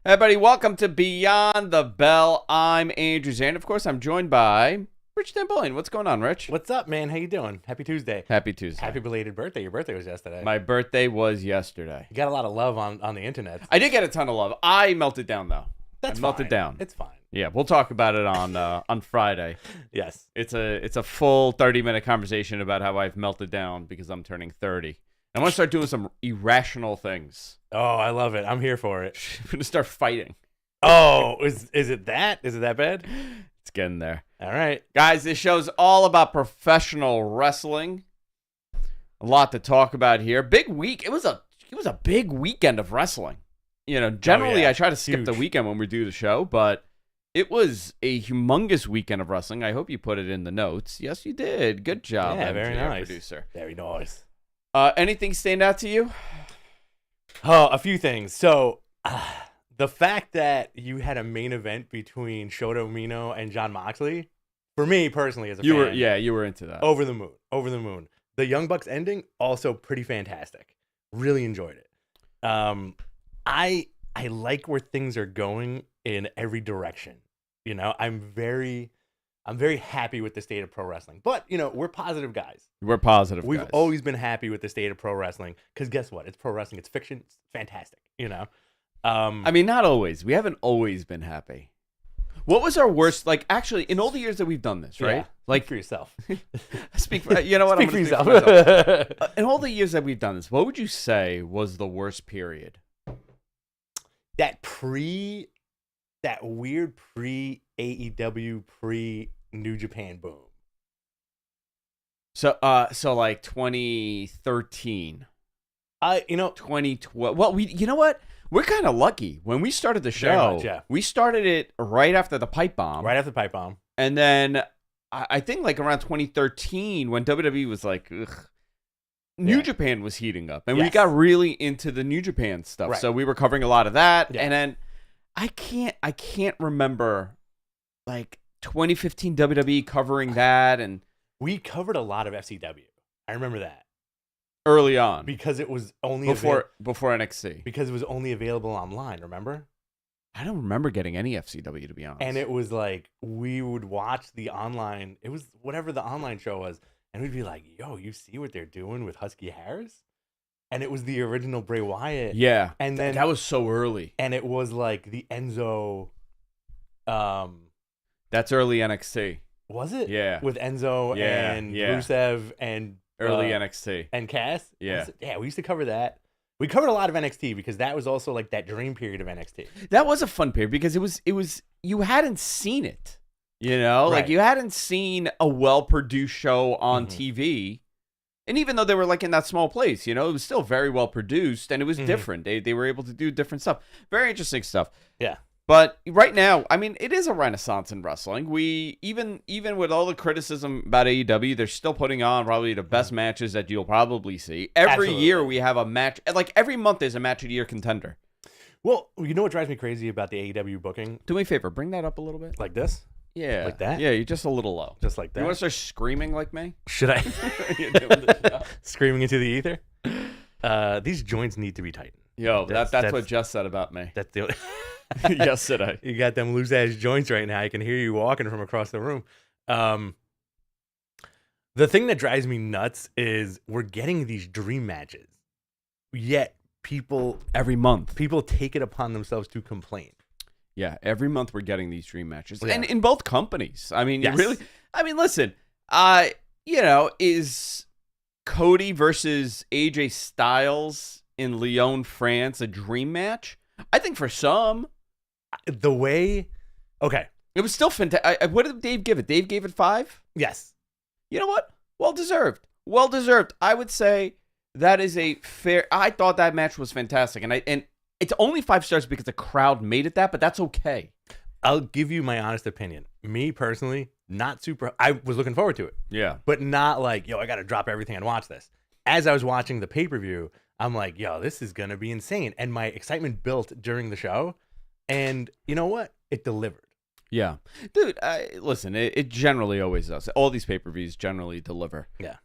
Everybody, welcome to Beyond the Bell. I'm Andrew Zarian. Of course, I'm joined by Rich Stambolian. What's going on, Rich? What's up, man? How you doing? Happy Tuesday. Happy Tuesday. Happy belated birthday. Your birthday was yesterday. My birthday was yesterday. You got a lot of love on the internet. I did get a ton of love. I melted down, though. That's I melted fine. down. It's fine. Yeah, we'll talk about it on Friday. Yes. It's a full 30-minute conversation about how I've melted down because I'm turning 30. I'm going to start doing some irrational things. Oh, I love it. I'm here for it. I'm going to start fighting. Oh, is it that? Is it that bad? It's getting there. All right. Guys, this show's all about professional wrestling. A lot to talk about here. Big week. It was a big weekend of wrestling. You know, generally I try to skip the weekend when we do the show, but it was a humongous weekend of wrestling. I hope you put it in the notes. Yes, you did. Good job. Yeah, very nice. Producer. Very nice. Anything stand out to you? Oh, a few things. So, the fact that you had a main event between Shota Umino and Jon Moxley, for me personally as a fan, you were into that. over the moon. The Young Bucks ending, also pretty fantastic. Really enjoyed it. I like where things are going in every direction. You know, I'm very happy with the state of pro wrestling. But, you know, we're positive guys. We're positive We've guys. always been happy with the state of pro wrestling because guess what? It's pro wrestling. It's fiction. It's fantastic, you know? I mean, not always. We haven't always been happy. What was our worst, like, actually, in all the years that we've done this, right? Yeah, like, for yourself. Speak for, you know what? Speak I'm for gonna speak yourself. for myself. In all the years that we've done this, what would you say was the worst period? That weird pre-AEW, pre-New Japan boom. So like 2013. 2012. Well, you know what? We're kind of lucky. When we started the show, much, yeah. we started it right after the pipe bomb. Right after the pipe bomb. And then I think like around 2013 when WWE was like, ugh, New Japan was heating up. And we got really into the New Japan stuff. Right. So we were covering a lot of that. Yeah. And then I can't remember like 2015 WWE covering that, and We covered a lot of FCW. I remember that. early on Because it was only before NXT. because it was only available online, remember? I don't remember getting any FCW, to be honest. And it was like we would watch the online, it was whatever the online show was, and we'd be like, yo, you see what they're doing with Husky Harris? And it was the original Bray Wyatt. Yeah. And then that was so early. and it was like the Enzo That's early NXT. was it? Yeah. With Enzo and Rusev and Early NXT. and Cass? Yeah. Was it? Yeah, we used to cover that. We covered a lot of NXT because that was also like that dream period of NXT. That was a fun period because it was you hadn't seen it. You know? Like Right. you hadn't seen a well-produced show on TV. And even though they were like in that small place, you know, it was still very well produced and it was different. They were able to do different stuff. Very interesting stuff. Yeah. But right now, I mean, it is a renaissance in wrestling. We even with all the criticism about AEW, they're still putting on probably the best matches that you'll probably see. Every Absolutely. year we have a match. Like every month there's a match of the year contender. Well, you know what drives me crazy about the AEW booking? Do me a favor, bring that up a little bit. Like this? Yeah, Like that? Yeah, you're just a little low. Just like that. You want to start screaming like me? Should I? You're doing the show. Screaming into the ether? These joints need to be tightened. Yo, that's That's- what Jess said about me That's the yesterday. You got them loose ass joints right now. I can hear you walking from across the room. The thing that drives me nuts is we're getting these dream matches, yet people Every month. take it upon themselves to complain. Yeah, every month we're getting these dream matches. Yeah. And in both companies. I mean, Yes. listen, is Cody versus AJ Styles in Lyon, France a dream match? I think for some. The way, okay, It was still fantastic. What did Dave give it? Dave gave it 5? yes, You know what? Well deserved. Well deserved. I would say that is a fair. I thought that match was fantastic. And it's only 5 stars because the crowd made it that, but that's okay. I'll give you my honest opinion. Me personally, not super. I was looking forward to it, Yeah. but not like, yo, I got to drop everything and watch this. As I was watching the pay-per-view, I'm like, yo, this is going to be insane. And my excitement built during the show. And you know what? It delivered. Yeah. Dude, listen, it generally always does. All these pay-per-views generally deliver. Yeah.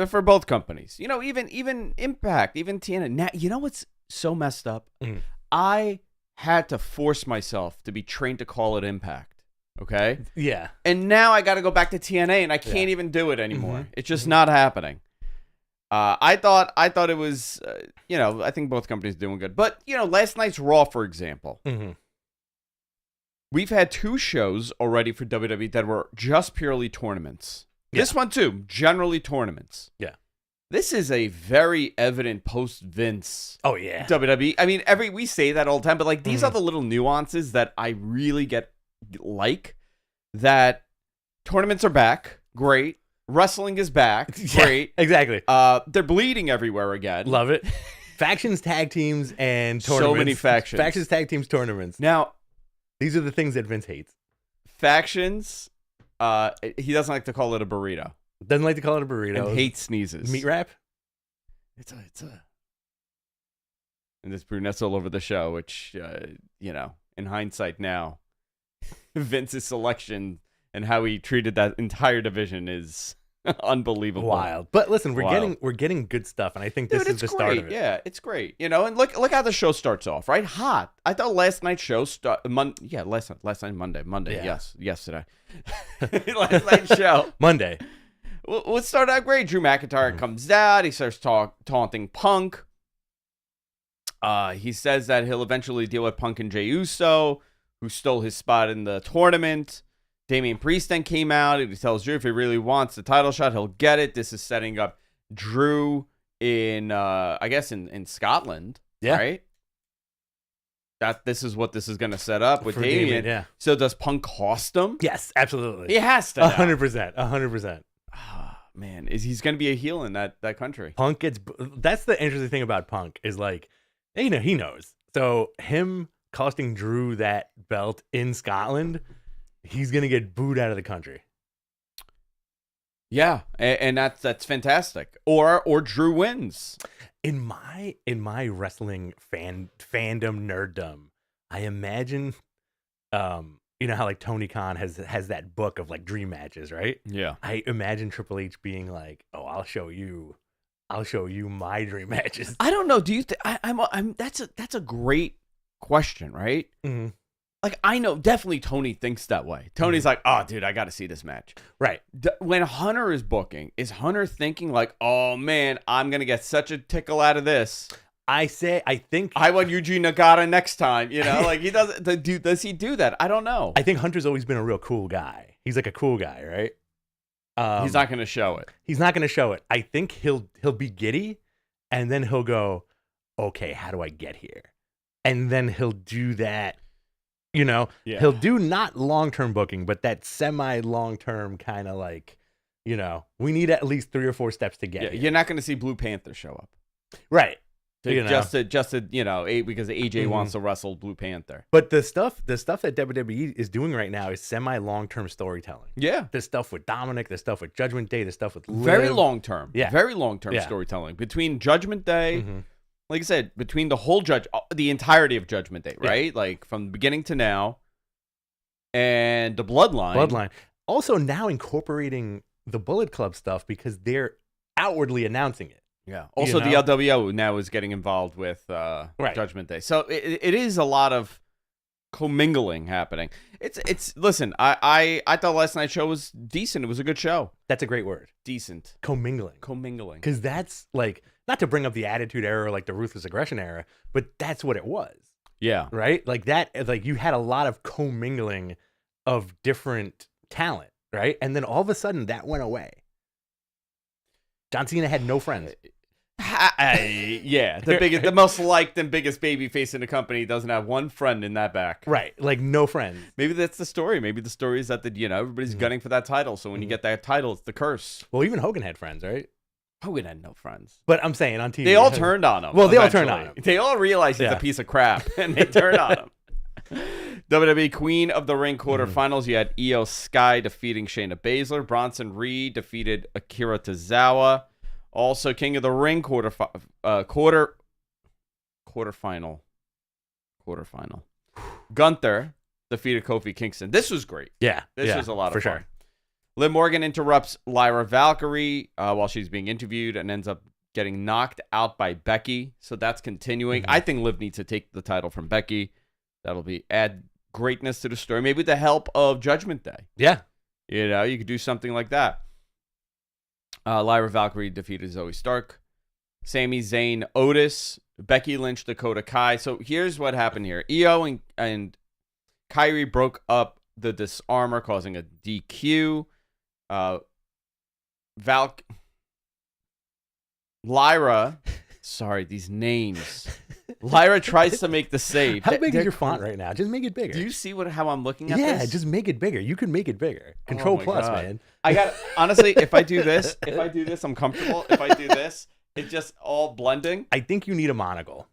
For both companies. You know, even Impact, even TNA. Now, you know what's so messed up? Mm. I had to force myself to be trained to call it Impact. Okay? Yeah. And now I got to go back to TNA, and I can't even do it anymore. It's just not happening. I thought it was, I think both companies are doing good. But, last night's Raw, for example. We've had 2 shows already for WWE that were just purely tournaments. Yeah. This one, too, generally tournaments. Yeah. This is a very evident post-Vince WWE. I mean, we say that all the time, but, like, these are the little nuances that I really that tournaments are back. Great. Wrestling is back. Great. Yeah, exactly. They're bleeding everywhere again. Love it. Factions, tag teams, and tournaments. So many factions. Factions, tag teams, tournaments. Now, these are the things that Vince hates. Factions, he doesn't like to call it a burrito. Doesn't like to call it a burrito. And hates sneezes. Meat wrap? It's a. And this brunette's all over the show, which, in hindsight now, Vince's selection and how he treated that entire division is unbelievable. Wild. But listen, we're getting good stuff, and I think this is the start of it. Yeah, it's great. And look how the show starts off, right? Hot. I thought last night's show last night Monday. Yeah. Yes, yesterday. Last night's show. Monday. Well, it started out great. Drew McIntyre comes out. He starts taunting Punk. He says that he'll eventually deal with Punk and Jey Uso, who stole his spot in the tournament. Damian Priest then came out. He tells Drew if he really wants the title shot, he'll get it. This is setting up Drew in, I guess, in Scotland, right? This is what this is going to set up with Damian. Yeah. So does Punk cost him? Yes, absolutely. He has to. 100%. 100%. Oh, man, he's going to be a heel in that country. Punk that's the interesting thing about Punk is like, he knows. So him costing Drew that belt in Scotland, he's going to get booed out of the country. Yeah, and that's fantastic. Or Drew wins. In my wrestling fandom nerddom, I imagine how like Tony Khan has that book of like dream matches, right? Yeah. I imagine Triple H being like, "Oh, I'll show you my dream matches." I don't know. Do you that's a great question, right? Mm-hmm. Like, I know definitely Tony thinks that way. Tony's like, "Oh, dude, I got to see this match." Right. When Hunter is booking, is Hunter thinking like, "Oh man, I'm going to get such a tickle out of this"? I think I want Yuji Nagata next time, like he does. Does he do that? I don't know. I think Hunter's always been a real cool guy. He's like a cool guy, right? He's not going to show it. He's not going to show it. I think he'll be giddy, and then he'll go, "Okay, how do I get here?" And then he'll do that. He'll do not long-term booking, but that semi-long-term kind of like, we need at least 3 or 4 steps to get here. You're not going to see Blue Panther show up. Right. Just to because AJ wants to wrestle Blue Panther. But the stuff that WWE is doing right now is semi-long-term storytelling. Yeah. The stuff with Dominic, the stuff with Judgment Day, the stuff with Liv. Very long-term. Yeah. Very long-term storytelling. Between Judgment Day, like I said, between the entirety of Judgment Day, right? Yeah. Like from the beginning to now, and the Bloodline. Also now incorporating the Bullet Club stuff because they're outwardly announcing it. Yeah. Also, the LWO now is getting involved with Judgment Day. So it is a lot of commingling happening. Listen, I thought last night's show was decent. It was a good show. That's a great word. Decent. Commingling. Because that's like, not to bring up the Attitude Era or like the Ruthless Aggression Era, but that's what it was. Yeah. Right? Like that, like you had a lot of commingling of different talent, right? And then all of a sudden that went away. John Cena had no friends. The most liked and biggest babyface in the company doesn't have one friend in that back. Right, like no friends. Maybe that's the story. Maybe the story is that everybody's gunning for that title. So when you get that title, it's the curse. Well, even Hogan had friends, right? Hogan had no friends. But I'm saying on TV, they all turned on him. Well, they all turned on him. They all realized he's a piece of crap, and they turned on him. WWE Queen of the Ring quarterfinals. You had Io Sky defeating Shayna Baszler. Bronson Reed defeated Akira Tozawa. Also, King of the Ring quarterfinal. Gunther defeated Kofi Kingston. This was great. Yeah, this was a lot of fun. Sure. Liv Morgan interrupts Lyra Valkyrie while she's being interviewed and ends up getting knocked out by Becky. So that's continuing. I think Liv needs to take the title from Becky. That'll be add greatness to the story. Maybe with the help of Judgment Day. Yeah. You could do something like that. Lyra Valkyrie defeated Zoe Stark. Sami Zayn, Otis, Becky Lynch, Dakota Kai. So here's what happened here. Io and Kyrie broke up the Disarmor, causing a DQ. Lyra, sorry, these names. Lyra tries to make the save. How big is your font right now? Just make it bigger. Do you see how I'm looking at this? Yeah, just make it bigger. You can make it bigger. Control plus, God. man. I got honestly, if I do this, I'm comfortable. If I do this, it's just all blending. I think you need a monocle.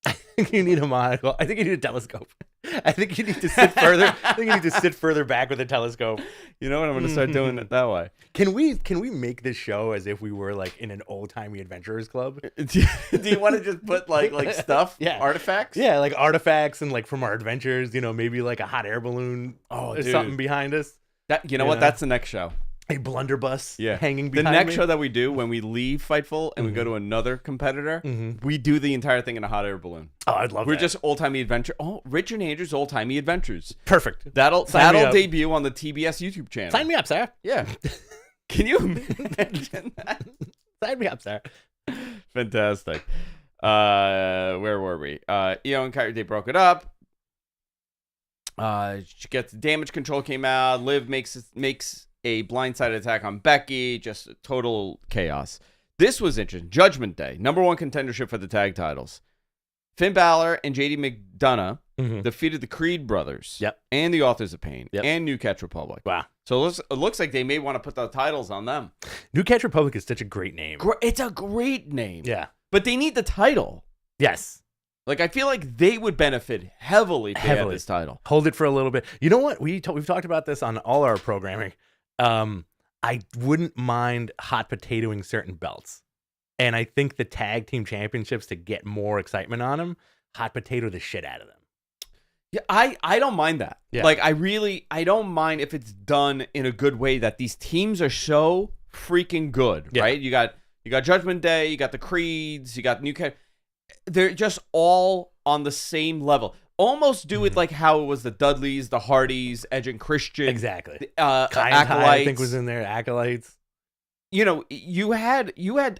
I think you need a monocle. I think you need a telescope. I think you need to sit further. I think you need to sit further back with a telescope. You know what? I'm going to start doing it that way. Can we make this show as if we were like in an old timey adventurers club? Do you want to just put like stuff? Yeah. Artifacts? Yeah, like artifacts and like from our adventures. Maybe like a hot air balloon. Or something behind us. You know what? That's the next show. A blunderbuss hanging behind the next me. show that we do when we leave Fightful and we go to another competitor, we do the entire thing in a hot air balloon. Oh, I'd love We're that. just old-timey adventure. Oh, Rich and Andrew's old-timey adventures. Perfect. That'll me up. debut on the TBS YouTube channel. Sign me up, sir. Yeah. Can you imagine that? Sign me up, sir. Fantastic. Where were we? Io and Kyrie, they broke it up. She gets damage control came out. Liv makes a blindside attack on Becky. Just total chaos. This was interesting. Judgment Day, #1 contendership for the tag titles. Finn Balor and JD McDonough defeated the Creed brothers and the Authors of Pain and New Catch Republic. Wow. So it looks like they may want to put the titles on them. New Catch Republic is such a great name. It's a great name. Yeah. But they need the title. Yes. Like, I feel like they would benefit heavily if they had this title. Hold it for a little bit. You know what? We've talked about this on all our programming. I wouldn't mind hot potatoing certain belts. And I think the tag team championships, to get more excitement on them, hot potato the shit out of them. Yeah, I don't mind that. Yeah. Like, I don't mind if it's done in a good way, that these teams are so freaking good, right? You got Judgment Day, you got the Creeds, you got New Cat. They're just all on the same level. Almost do it like how it was the Dudleys, the Hardys, Edge and Christian. Exactly. Acolytes, I think was in there. Acolytes. You had.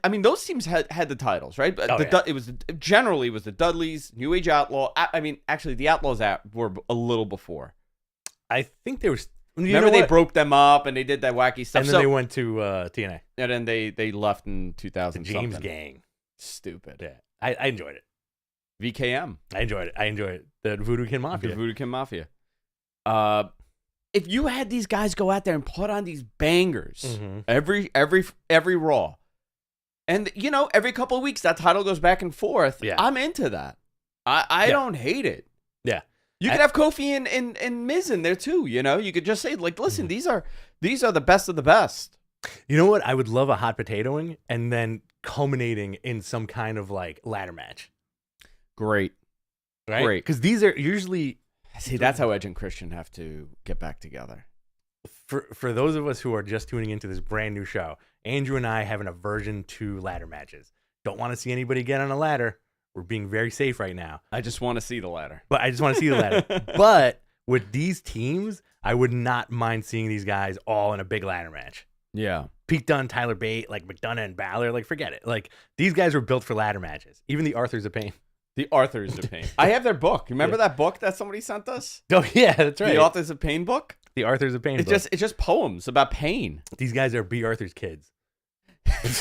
I mean, those teams had the titles, right? It was generally the Dudleys, New Age Outlaw. I mean, actually, the Outlaws were a little before. I think there was. Remember they broke them up and they did that wacky stuff. And then they went to TNA. And then they left in 2000. The James Gang. Stupid. Yeah, I enjoyed it. VKM. I enjoyed it. The Voodoo Kin Mafia. The Voodoo Kin Mafia. If you had these guys go out there and put on these bangers every Raw, and every couple of weeks that title goes back and forth, I'm into that. I don't hate it. Yeah. You could have Kofi and Miz in there too. You could just say, like, listen, these are the best of the best. You know what? I would love a hot potatoing and then culminating in some kind of like ladder match. Great. Right? Great. Because these are usually... See, that's how Edge and Christian have to get back together. For those of us who are just tuning into this brand new show, Andrew and I have an aversion to ladder matches. Don't want to see anybody get on a ladder. We're being very safe right now. I just want to see the ladder. But I just want to see the ladder. But with these teams, I would not mind seeing these guys all in a big ladder match. Yeah. Pete Dunne, Tyler Bate, like McDonough and Balor, like forget it. Like these guys were built for ladder matches. Even the Arthurs of Pain. The Authors of Pain. I have their book. Remember that book that somebody sent us? Oh yeah, that's right. The Authors of Pain book? The Arthurs of Pain book. It's just poems about pain. These guys are B. Arthur's kids.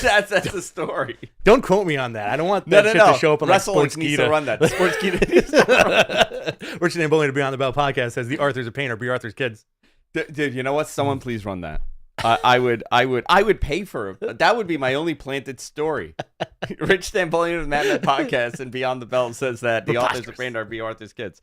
that's the story. Don't quote me on that. I don't want that shit to show up on like Sports needs to run that. Sports Kita needs to run. Rich Stambolian to Beyond the Bell podcast says the Arthurs of Pain are B. Arthur's kids. Dude, you know what? Someone please run that. I would pay for it. That would be my only planted story. Rich Stambolian of the Madman podcast and Beyond the Bell says that the Authors of Pain are B. Arthur's kids.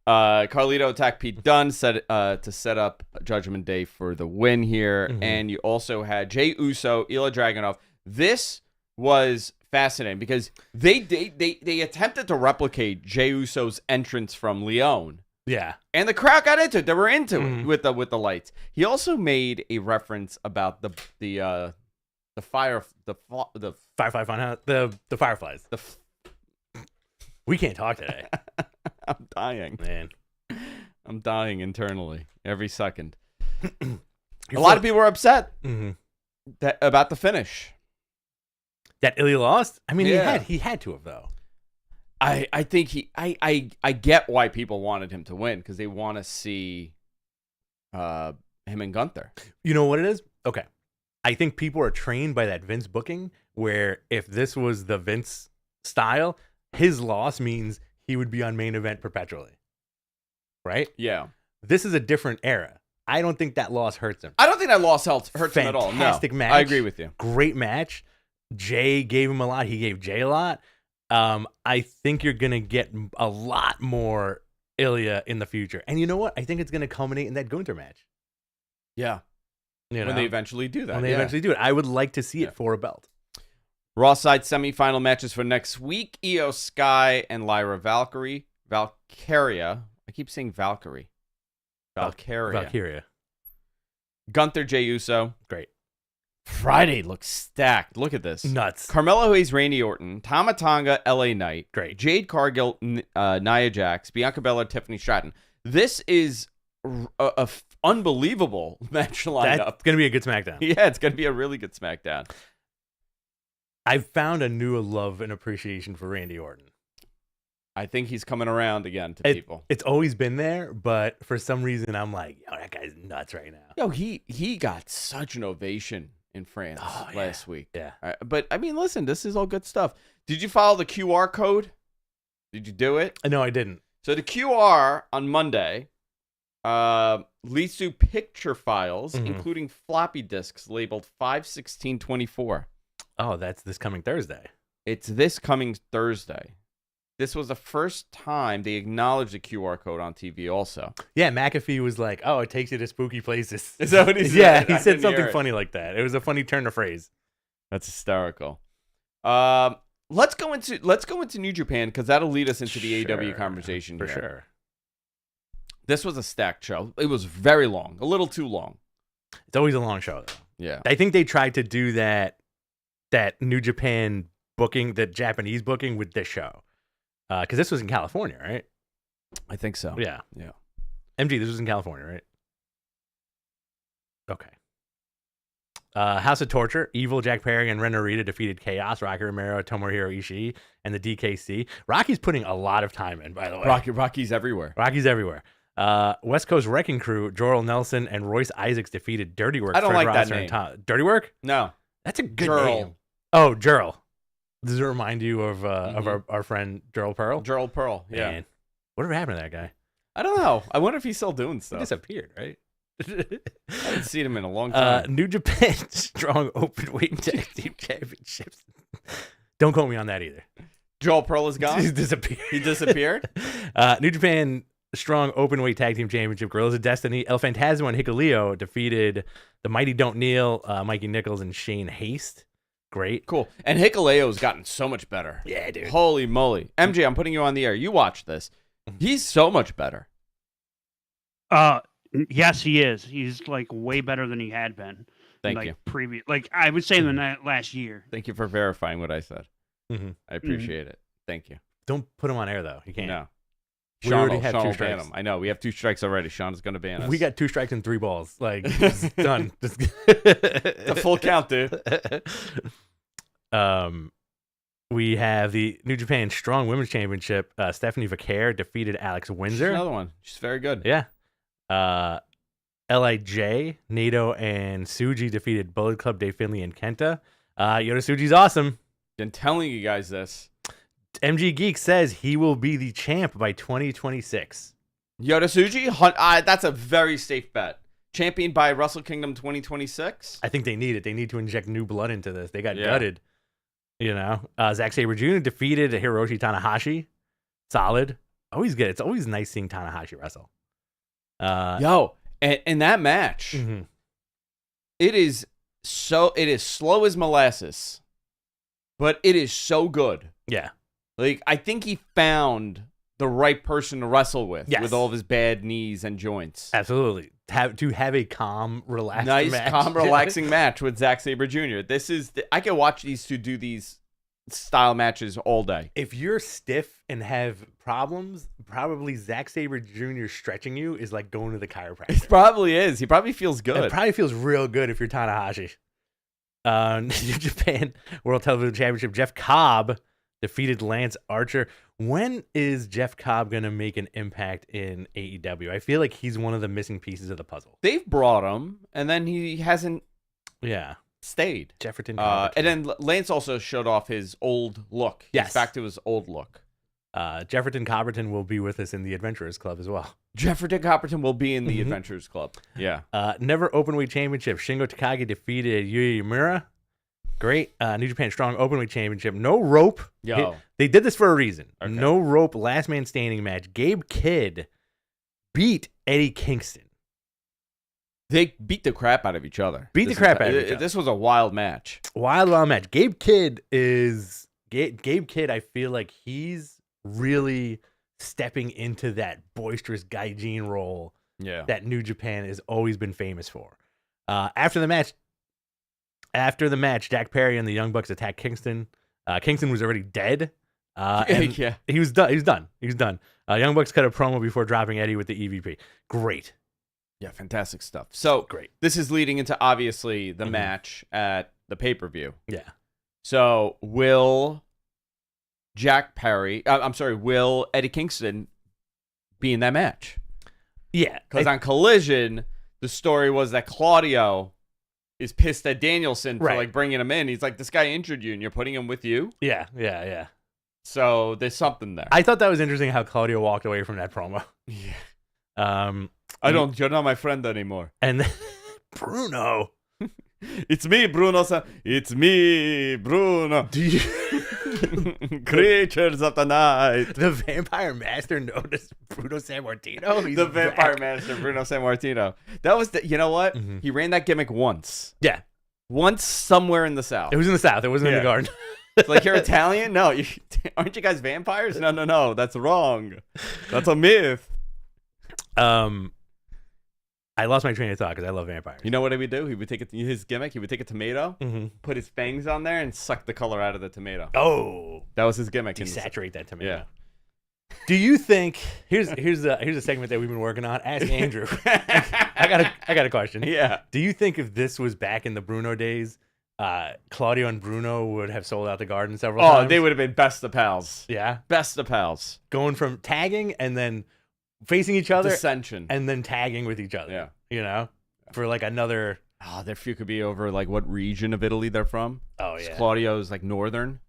Carlito attacked Pete Dunne to set up Judgment Day for the win here. And you also had Jey Uso, Ilya Dragunov. This was fascinating because they attempted to replicate Jey Uso's entrance from Leon. Yeah, and the crowd got into it. They were into it with the lights. He also made a reference about the Fireflies. We can't talk today. I'm dying. Man. I'm dying internally every second. A lot of people were upset about the finish. That Ilya lost? I mean, Yeah. he had to have, though. I think I get why people wanted him to win, because they want to see him and Gunther. You know what it is? Okay. I think people are trained by that Vince booking, where if this was the Vince style, his loss means he would be on main event perpetually. Right? Yeah. This is a different era. I don't think that loss hurts him. I don't think that loss hurts him at all. No, Fantastic match. I agree with you. Great match. Jay gave him a lot. He gave Jay a lot. I think you're going to get a lot more Ilya in the future. And you know what? I think it's going to culminate in that Gunther match. Yeah. You know? When they eventually do that. When they eventually do it. I would like to see it for a belt. Raw side semifinal matches for next week. Io Sky and Lyra Valkyria. I keep saying Valkyrie. Valkyria. Gunther, Jey Uso. Great. Friday looks stacked. Look at this. Nuts. Carmelo Hayes, Randy Orton, Tama Tonga, LA Knight. Great. Jade Cargill, Nia Jax, Bianca Belair, Tiffany Stratton. This is a unbelievable match lineup. That's going to be a good SmackDown. Yeah, it's going to be a really good SmackDown. I've found a new love and appreciation for Randy Orton. I think he's coming around again to people. It's always been there, but for some reason, I'm like, yo, that guy's nuts right now. Yo, he got such an ovation in France last week. Yeah. But, I mean, listen, this is all good stuff. Did you follow the QR code? Did you do it? No, I didn't. So the QR on Monday leads to picture files, including floppy disks labeled 5/16/24. Oh, that's this coming Thursday. It's this coming Thursday. This was the first time they acknowledged the QR code on TV also. Yeah, McAfee was like, oh, it takes you to spooky places. Is that what he said? Yeah, he said something funny like that. It was a funny turn of phrase. That's hysterical. Let's go into New Japan, because that'll lead us into the AEW conversation for here. sure. This was a stacked show. It was very long, a little too long. It's always a long show, though. Yeah. I think they tried to do that New Japan booking, the Japanese booking with this show. Because this was in California, right? I think so. Yeah. Yeah. MG, this was in California, right? Okay. House of Torture, Evil, Jack Perry, and Ren Narita defeated Chaos, Rocky Romero, Tomohiro Ishii, and the DKC. Rocky's putting a lot of time in, by the way. Rocky's everywhere. Rocky's everywhere. West Coast Wrecking Crew, Jorel Nelson, and Royce Isaacs defeated Dirty Work. I don't like that name. Dirty Work? No. That's a good Jorel. name. Oh, Jorel. Does it remind you of our friend Jorel Pearl? Jorel Pearl, yeah. Man, whatever happened to that guy? I don't know. I wonder if he's still doing stuff. He disappeared, right? I haven't seen him in a long time. New Japan Strong Openweight Tag Team Championships. Don't quote me on that either. Joel Pearl is gone? He disappeared. He disappeared? New Japan Strong Openweight Tag Team Championship. Guerrillas of Destiny, El Phantasmo, and Hikuleo defeated the Mighty Don't Kneel, Mikey Nichols, and Shane Haste. Great. Cool. And Hikuleo's gotten so much better. Yeah, dude. Holy moly. MJ, I'm putting you on the air. You watch this. He's so much better. Yes, he is. He's like way better than he had been. Thank you. I would say in the last year. Thank you for verifying what I said. Mm-hmm. I appreciate it. Thank you. Don't put him on air, though. You can't. No. We already have Sean 2 will ban strikes. him. I know. We have 2 strikes already. Sean is going to ban us. We got 2 strikes and 3 balls. Like, it's done. It's a full count, dude. We have the New Japan Strong Women's Championship. Stephanie Vaquer defeated Alex Windsor. She's another one. She's very good. Yeah. LIJ, Nato, and Tsuji defeated Bullet Club, Dave Finley, and Kenta. Yoda Tsuji's awesome. Been telling you guys this. MG Geek says he will be the champ by 2026. Yoda Tsuji, that's a very safe bet. Champion by Wrestle Kingdom 2026. I think they need it. They need to inject new blood into this. They got Yeah. gutted. You know, Zack Sabre Jr. defeated Hiroshi Tanahashi. Solid. Always good. It's always nice seeing Tanahashi wrestle. Yo, and that match, mhm. it is slow as molasses, but it is so good. Yeah. Like, I think he found the right person to wrestle with Yes. all of his bad knees and joints. Absolutely. To have a calm, relaxed Nice, match. calm, relaxing match with Zack Sabre Jr. I could watch these two do these style matches all day. If you're stiff and have problems, probably Zack Sabre Jr. stretching you is like going to the chiropractor. It probably is. He probably feels good. It probably feels real good if you're Tanahashi. New Japan World Television Championship, Jeff Cobb defeated Lance Archer. When is Jeff Cobb going to make an impact in AEW? I feel like he's one of the missing pieces of the puzzle. They've brought him, and then he hasn't stayed. Jefferson and then Lance also showed off his old look. Yes. He's back to his old look. Jefferson Cobberton will be with us in the Adventurers Club as well. Jefferson Copperton will be in the Adventurers Club. Yeah. Never Openweight Championship. Shingo Takagi defeated Yuya Uemura. Great. New Japan Strong Openweight Championship. No rope. Yo. They did this for a reason. Okay. No rope. Last man standing match. Gabe Kidd beat Eddie Kingston. They beat the crap out of each other. This was a wild match. Wild match. Gabe Kidd, I feel like he's really stepping into that boisterous gaijin role that New Japan has always been famous for. After the match, Jack Perry and the Young Bucks attacked Kingston. Kingston was already dead. He was done. Young Bucks cut a promo before dropping Eddie with the EVP. Great. Yeah, fantastic stuff. So Great. This is leading into obviously the match at the pay-per-view. Yeah. So will Eddie Kingston be in that match? Yeah. Because on Collision, the story was that Claudio is pissed at Danielson for like bringing him in. He's like, this guy injured you and you're putting him with you? Yeah. So there's something there. I thought that was interesting how Claudio walked away from that promo. Yeah. You're not my friend anymore. And then Bruno. It's me, Bruno. It's me, Bruno. Creatures of the night. The Vampire Master noticed Bruno Sammartino. The Vampire Master, Bruno Sammartino. That was you know what? He ran that gimmick once. Yeah. Once somewhere in the South. It was in the South. It wasn't in the Garden. It's like, you're Italian? No. Aren't you guys vampires? No. That's wrong. That's a myth. I lost my train of thought because I love vampires. You know what he would do? He would take his gimmick. He would take a tomato, put his fangs on there, and suck the color out of the tomato. Oh, that was his gimmick. Desaturate that tomato. Yeah. Do you think here's a segment that we've been working on? Ask Andrew. I got a question. Yeah. Do you think if this was back in the Bruno days, Claudio and Bruno would have sold out the Garden several times? Oh, they would have been best of pals. Yeah, best of pals. Going from tagging and then facing each other, dissension, and then tagging with each other. Yeah, you know, for like another. Oh, their feud could be over like what region of Italy they're from. Oh yeah, Claudio's like northern.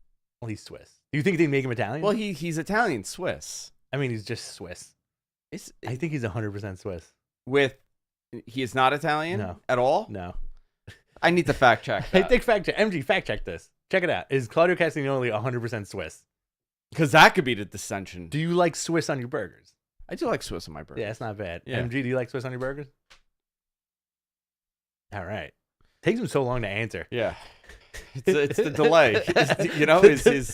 Well, he's Swiss. Do you think they'd make him Italian? Well, he's Italian Swiss. I mean, he's just Swiss. I think he's 100% Swiss. He is not Italian at all? No. I need to fact check that. I think MG, fact check this. Check it out. Is Claudio Castagnoli 100% Swiss? Because that could be the dissension. Do you like Swiss on your burgers? I do like Swiss on my burgers. Yeah, it's not bad. Yeah. MG, do you like Swiss on your burgers? All right. Takes him so long to answer. Yeah. It's the delay. His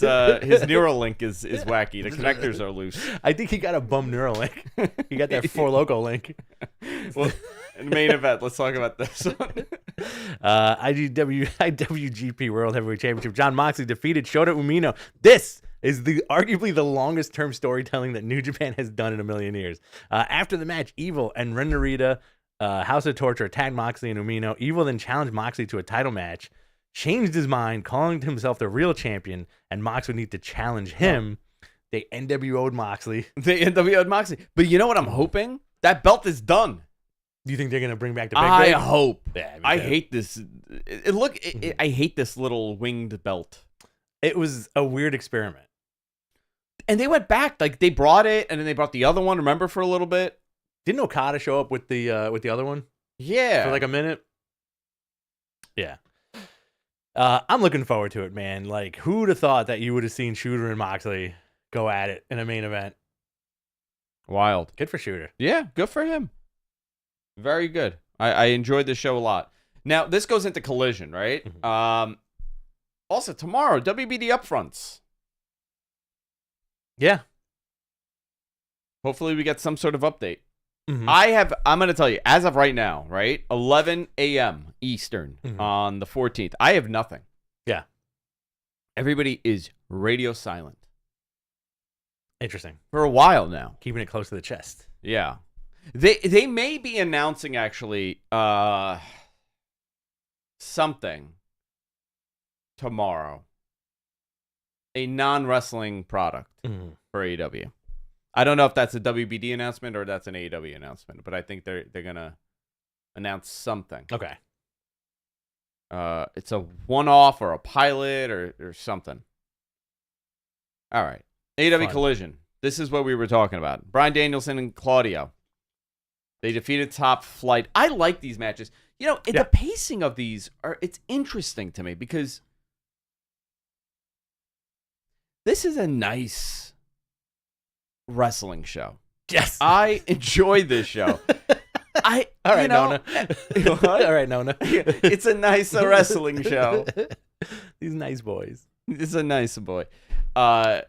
Neuralink is wacky. The connectors are loose. I think he got a bum Neuralink. He got that Four Loko link. Well, in the main event, let's talk about this one. IWGP World Heavyweight Championship. Jon Moxley defeated Shota Umino. This is arguably the longest term storytelling that New Japan has done in a million years. After the match, Evil and Ren Narita, House of Torture, attacked Moxley and Umino. Evil then challenged Moxley to a title match, changed his mind, calling himself the real champion, and Mox would need to challenge him. They NWO'd Moxley. But you know what I'm hoping? That belt is done. Do you think they're going to bring back the big I hope. Yeah, I hate this. I hate this little winged belt. It was a weird experiment. And they went back. Like, they brought it, and then they brought the other one, remember, for a little bit? Didn't Okada show up with the other one? Yeah. For like a minute? Yeah. I'm looking forward to it, man. Like, who'd have thought that you would have seen Shooter and Moxley go at it in a main event? Wild. Good for Shooter. Yeah, good for him. Very good. I enjoyed the show a lot. Now, this goes into Collision, right? Also, tomorrow, WBD Upfronts. Yeah. Hopefully we get some sort of update. I'm going to tell you, as of right now, right? 11 a.m. Eastern on the 14th. I have nothing. Yeah. everybody is radio silent Interesting. for a while now. Keeping it close to the chest. Yeah. They may be announcing actually something tomorrow. A non-wrestling product for AEW. I don't know if that's a WBD announcement or that's an AEW announcement, but I think they're gonna announce something. Okay. It's a one-off or a pilot or something. All right. AEW Fun. Collision. This is what we were talking about. Bryan Danielson and Claudio. They defeated Top Flight. I like these matches. You know, the pacing of these it's interesting to me because this is a nice wrestling show. Yes. I enjoy this show. All right, Nona. All right, Nona. It's a nice wrestling show. These nice boys. It's a nice boy. And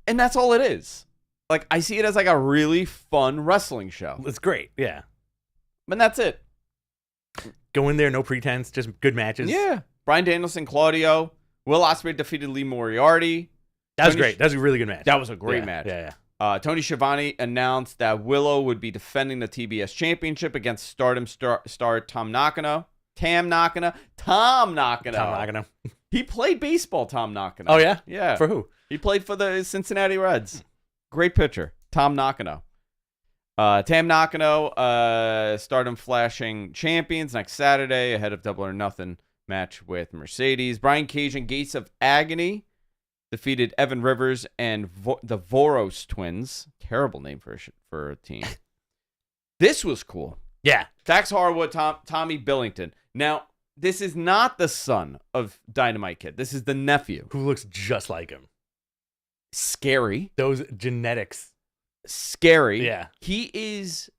that's all it is. Like, I see it as like a really fun wrestling show. It's great. Yeah. And that's it. Go in there, no pretense, just good matches. Yeah. Bryan Danielson, Claudio. Will Ospreay defeated Lee Moriarty. That was great. That was a really good match. That was a great match. Yeah. Tony Schiavone announced that Willow would be defending the TBS Championship against Stardom star Tom Nakano. Tom Nakano. He played baseball, Tom Nakano. Oh, yeah? Yeah. For who? He played for the Cincinnati Reds. Great pitcher. Tom Nakano. Tam Nakano, Stardom Flashing Champions next Saturday ahead of Double or Nothing match with Mercedes. Brian Cage and Gates of Agony defeated Evan Rivers and the Voros twins. Terrible name for a team. This was cool. Yeah. Dax Harwood, Tommy Billington. Now, this is not the son of Dynamite Kid. This is the nephew. Who looks just like him. Scary. Those genetics. Scary. Yeah. He is...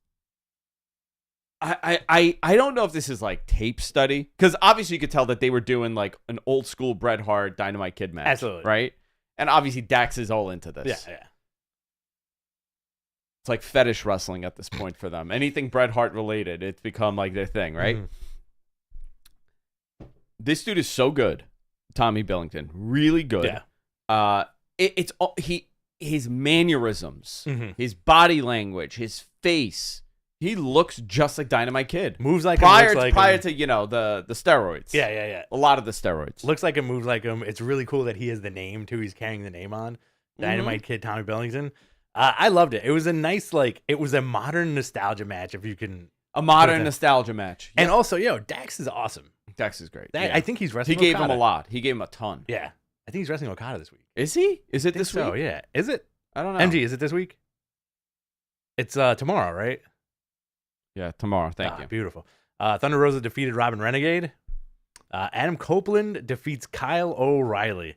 I don't know if this is like tape study, because obviously you could tell that they were doing like an old school Bret Hart Dynamite Kid match. Absolutely. Right? And obviously Dax is all into this. Yeah. It's like fetish wrestling at this point for them. Anything Bret Hart related, it's become like their thing, right? Mm-hmm. This dude is so good, Tommy Billington. Really good. Yeah. His mannerisms, his body language, his face. He looks just like Dynamite Kid. Moves like prior him. Prior to the steroids. Yeah. A lot of the steroids. Looks like him, moves like him. It's really cool that he has the name too. He's carrying the name on. Dynamite Kid, Tommy Billington. I loved it. It was a nice, it was a modern nostalgia match, if you can. A modern nostalgia match. And also, Dax is awesome. Dax is great. I think he's wrestling He gave Okada. him a lot. He gave him a ton. Yeah. I think he's wrestling Okada this week. Is he? Is it this week? So, yeah. Is it? I don't know. MG, is it this week? It's tomorrow, right? Yeah, tomorrow. Thank you. Beautiful. Thunder Rosa defeated Robin Renegade. Adam Copeland defeats Kyle O'Reilly.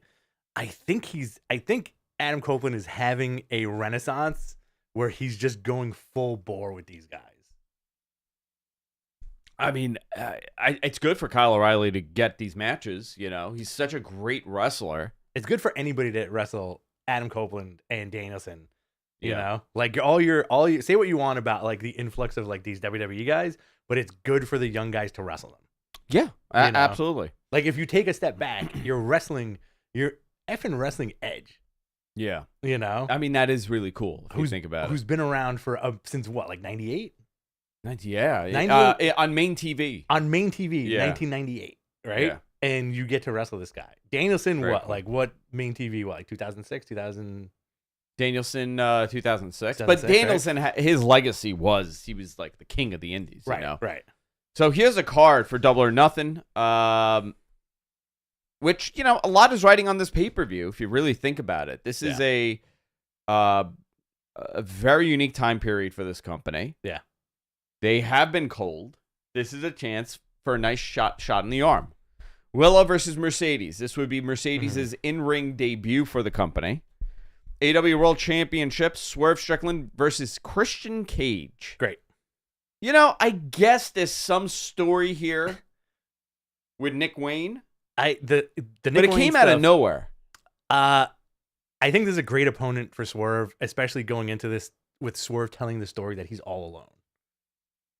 I think Adam Copeland is having a renaissance where he's just going full bore with these guys. I mean, it's good for Kyle O'Reilly to get these matches. He's such a great wrestler. It's good for anybody to wrestle Adam Copeland and Danielson. You know, like all your say what you want about like the influx of like these WWE guys, but it's good for the young guys to wrestle them. Yeah, absolutely. Like if you take a step back, you're effing wrestling Edge. Yeah, I mean that is really cool. If you think about it, who's been around for since what, like 98? 98 on main TV. On main TV, 1998, right? Yeah. And you get to wrestle this guy, Danielson. Very cool. Like what main TV? What, like 2006, 2000? Danielson, 2006. But Danielson, right? His legacy was he was like the king of the indies. Right. Right. So here's a card for Double or Nothing. Which, a lot is riding on this pay-per-view, if you really think about it. This is a very unique time period for this company. Yeah. They have been cold. This is a chance for a nice shot in the arm. Willow versus Mercedes. This would be Mercedes' in-ring debut for the company. AEW World Championship, Swerve Strickland versus Christian Cage. Great. I guess there's some story here with Nick Wayne. But it came out of nowhere. I think this is a great opponent for Swerve, especially going into this with Swerve telling the story that he's all alone.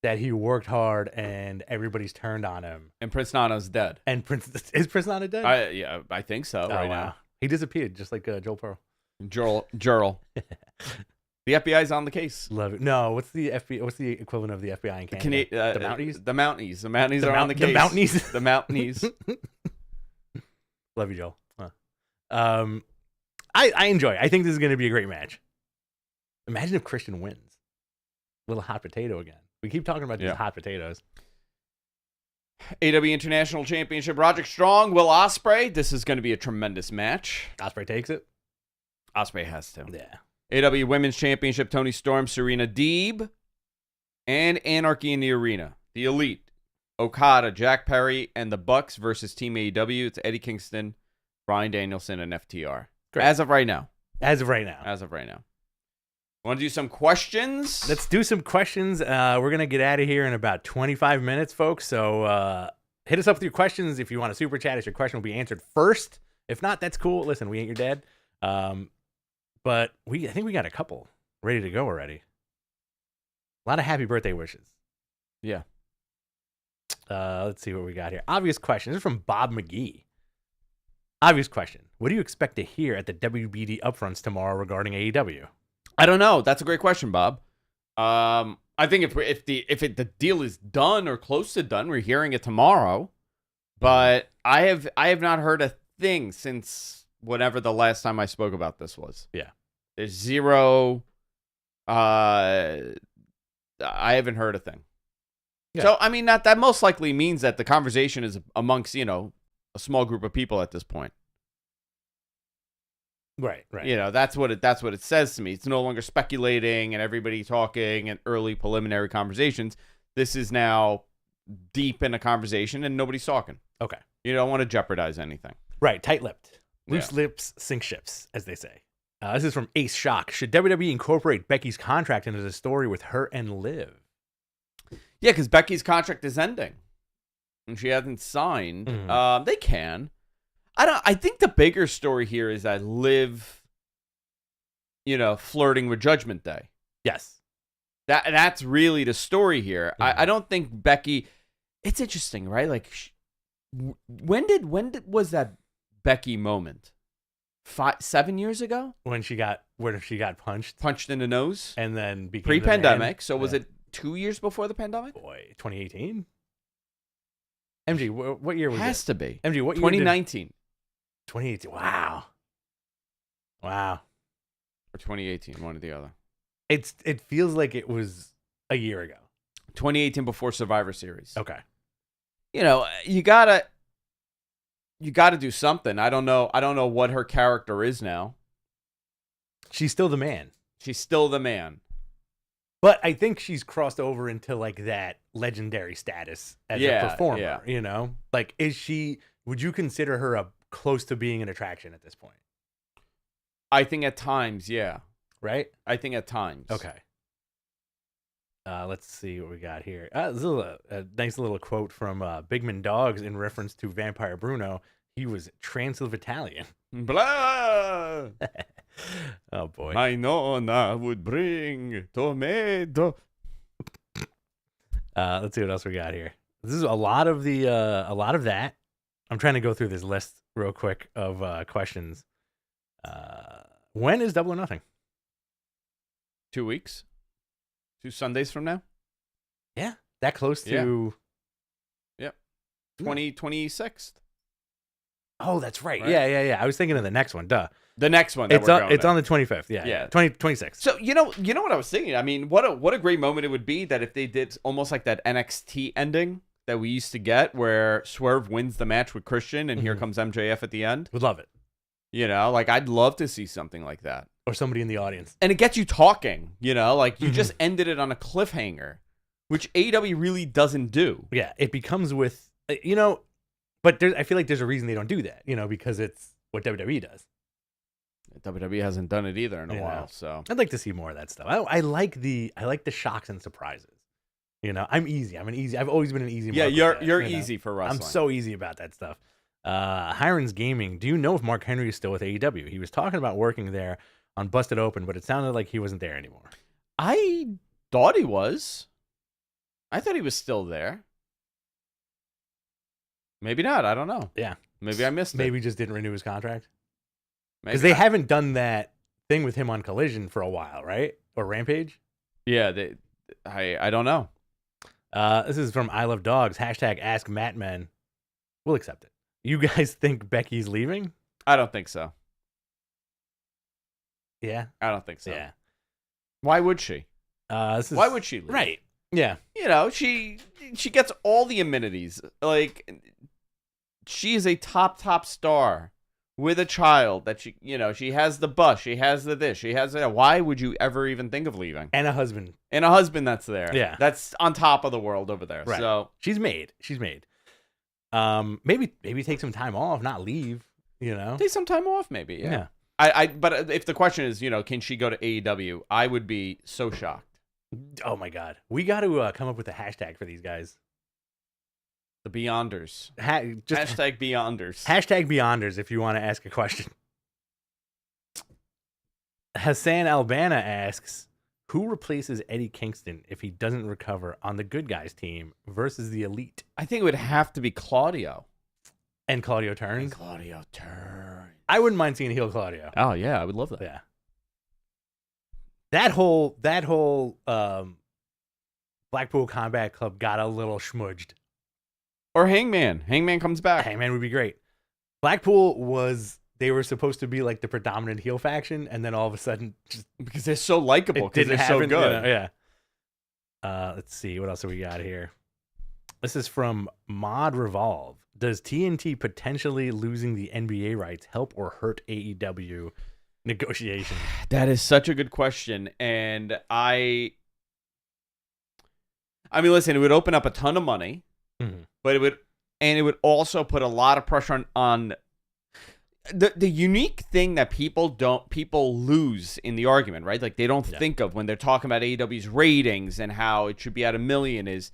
that he worked hard and everybody's turned on him. And Prince Nana's dead. And is Prince Nana dead? I think so. Wow. Now, He disappeared just like Joel Pearl. Jurl. The FBI's on the case. Love it. No, what's the FBI? What's the equivalent of the FBI in Canada? The Mounties. The Mounties. The Mounties are on the case. The Mounties. The Mounties. Love you, Joel. I enjoy it. I think this is going to be a great match. Imagine if Christian wins. Little hot potato again. We keep talking about these hot potatoes. AEW International Championship, Roderick Strong, Will Ospreay. This is going to be a tremendous match. Ospreay takes it. Ospreay has to. Yeah. AEW Women's Championship, Toni Storm, Serena Deeb, and Anarchy in the Arena. The Elite, Okada, Jack Perry, and the Bucks versus Team AEW. It's Eddie Kingston, Bryan Danielson, and FTR. Great. As of right now. Want to do some questions? Let's do some questions. We're going to get out of here in about 25 minutes, folks. So hit us up with your questions. If you want to super chat us, your question will be answered first. If not, that's cool. Listen, we ain't your dad. But I think we got a couple ready to go already. A lot of happy birthday wishes. Yeah. Let's see what we got here. Obvious question. This is from Bob McGee. Obvious question. What do you expect to hear at the WBD upfronts tomorrow regarding AEW? I don't know. That's a great question, Bob. I think if the deal is done or close to done, we're hearing it tomorrow. But I have not heard a thing since whenever the last time I spoke about this was. Yeah. There's zero. I haven't heard a thing. Yeah. So I mean, that most likely means that the conversation is amongst a small group of people at this point. Right. That's what it says to me. It's no longer speculating and everybody talking and early preliminary conversations. This is now deep in a conversation and nobody's talking. Okay. You don't want to jeopardize anything. Right. Tight-lipped. Loose lips sink ships, as they say. This is from Ace Shock. Should WWE incorporate Becky's contract into the story with her and Liv? Yeah, because Becky's contract is ending and she hasn't signed. Mm-hmm. They can. I think the bigger story here is that Liv, flirting with Judgment Day. Yes. That's really the story here. Mm-hmm. I don't think Becky. It's interesting, right? Like, when was that Becky moment? 7 years ago? When she got punched in the nose, and then became pre-pandemic. So was it 2 years before the pandemic? Boy, 2018. MG, what year was it? Has to be. MG, what year? 2019. 2018. Wow. Or 2018, one or the other. It feels like it was a year ago. 2018 before Survivor Series. Okay. You gotta do something. I don't know what her character is now. She's still the man. But I think she's crossed over into like that legendary status as a performer. Yeah. Like, would you consider her close to being an attraction at this point? I think at times, yeah. Right? I think at times. Okay. Let's see what we got here. This is a nice little quote from Bigman Dogs in reference to Vampire Bruno. He was Transylvanian. Blah! Oh boy. My nonna would bring tomato. Let's see what else we got here. This is a lot of that. I'm trying to go through this list real quick of questions. When is Double or Nothing? 2 weeks. 2 Sundays from now. Yeah, that close to. Yep. 26th. Oh, that's right. Yeah. I was thinking of the next one. Duh. The next one. It's on the 25th. Yeah. 26th. So you know what I was thinking. I mean, what a great moment it would be that if they did almost like that NXT ending that we used to get, where Swerve wins the match with Christian, and here comes MJF at the end. Would love it. Like I'd love to see something like that, or somebody in the audience, and it gets you talking. Like you just ended it on a cliffhanger, which AEW really doesn't do. Yeah, it becomes with but I feel like there's a reason they don't do that. Because it's what WWE does. WWE hasn't done it either in a while, so I'd like to see more of that stuff. I like the shocks and surprises. I'm easy. I've always been an easy. Yeah, you're easy for wrestling. I'm so easy about that stuff. Hiron's Gaming. Do you know if Mark Henry is still with AEW? He was talking about working there on Busted Open, but it sounded like he wasn't there anymore. I thought he was. I thought he was still there. Maybe not. I don't know. Yeah. Maybe I missed it. Maybe just didn't renew his contract. Maybe Because they haven't done that thing with him on Collision for a while, right? Or Rampage? Yeah, I don't know. This is from I Love Dogs. Hashtag Ask Mattmen. We'll accept it. You guys think Becky's leaving? I don't think so. Yeah. I don't think so. Yeah. Why would she? Why would she leave? Right. Yeah. You know, she gets all the amenities. Like, she is a top star with a child that she has the bus, she has the this, she has that. Why would you ever even think of leaving? And a husband. And a husband that's there. Yeah. That's on top of the world over there. Right. So She's made. Maybe take some time off, not leave, you know? take some time off, maybe. Yeah. But if the question is, can she go to AEW? I would be so shocked. Oh my God. We got to come up with a hashtag for these guys. The Beyonders. Just Hashtag Beyonders. Hashtag Beyonders if you want to ask a question. Hassan Albana asks, who replaces Eddie Kingston if he doesn't recover on the Good Guys team versus the Elite? I think it would have to be Claudio. And Claudio turns? Claudio turns. I wouldn't mind seeing heel Claudio. Oh, yeah. I would love that. Yeah. That whole Blackpool Combat Club got a little schmudged. Or Hangman. Hangman comes back. Hangman would be great. Blackpool they were supposed to be like the predominant heel faction, and then all of a sudden, just Because they're so likable. it Because didn't they're happen. so good. Yeah. Let's see. What else have we got here? This is from Mod Revolve. Does TNT potentially losing the NBA rights help or hurt AEW negotiations? That is such a good question. And I mean, listen, it would open up a ton of money, but it would also put a lot of pressure on the unique thing that people lose in the argument, right? Like they don't think of when they're talking about AEW's ratings and how it should be at 1 million is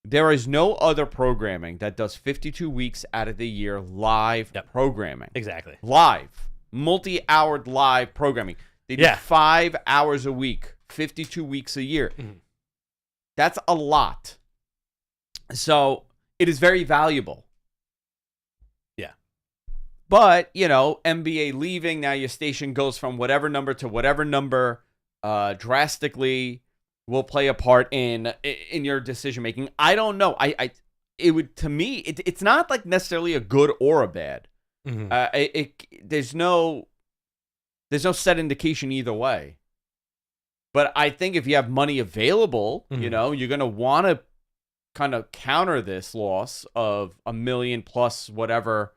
there is no other programming that does 52 weeks out of the year live programming. Exactly. Live. Multi-houred live programming. They do 5 hours a week, 52 weeks a year. That's a lot. So it is very valuable. Yeah. But, NBA leaving, now your station goes from whatever number to whatever number drastically will play a part in your decision making. I don't know. It would, to me, it's not like necessarily a good or a bad. There's no set indication either way. But I think if you have money available, you're going to want to kind of counter this loss of 1 million plus whatever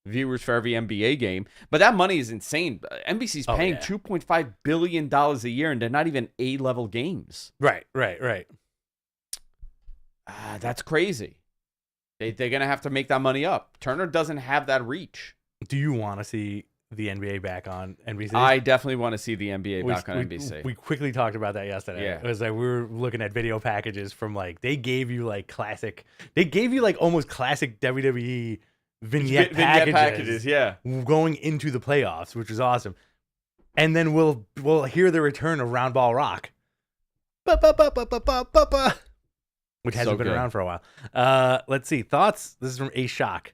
viewers for every NBA game. But that money is insane. NBC's paying $2.5 billion a year, and they're not even A-level games. Right. That's crazy. They're going to have to make that money up. Turner doesn't have that reach. Do you want to see the NBA back on NBC? I definitely want to see the NBA back on NBC. We quickly talked about that yesterday. Yeah. It was like we were looking at video packages from they gave you almost classic WWE vignette packages yeah. going into the playoffs, which was awesome. And then we'll hear the return of Round Ball Rock. Which hasn't been around for a while. Let's see. Thoughts? This is from A Shock.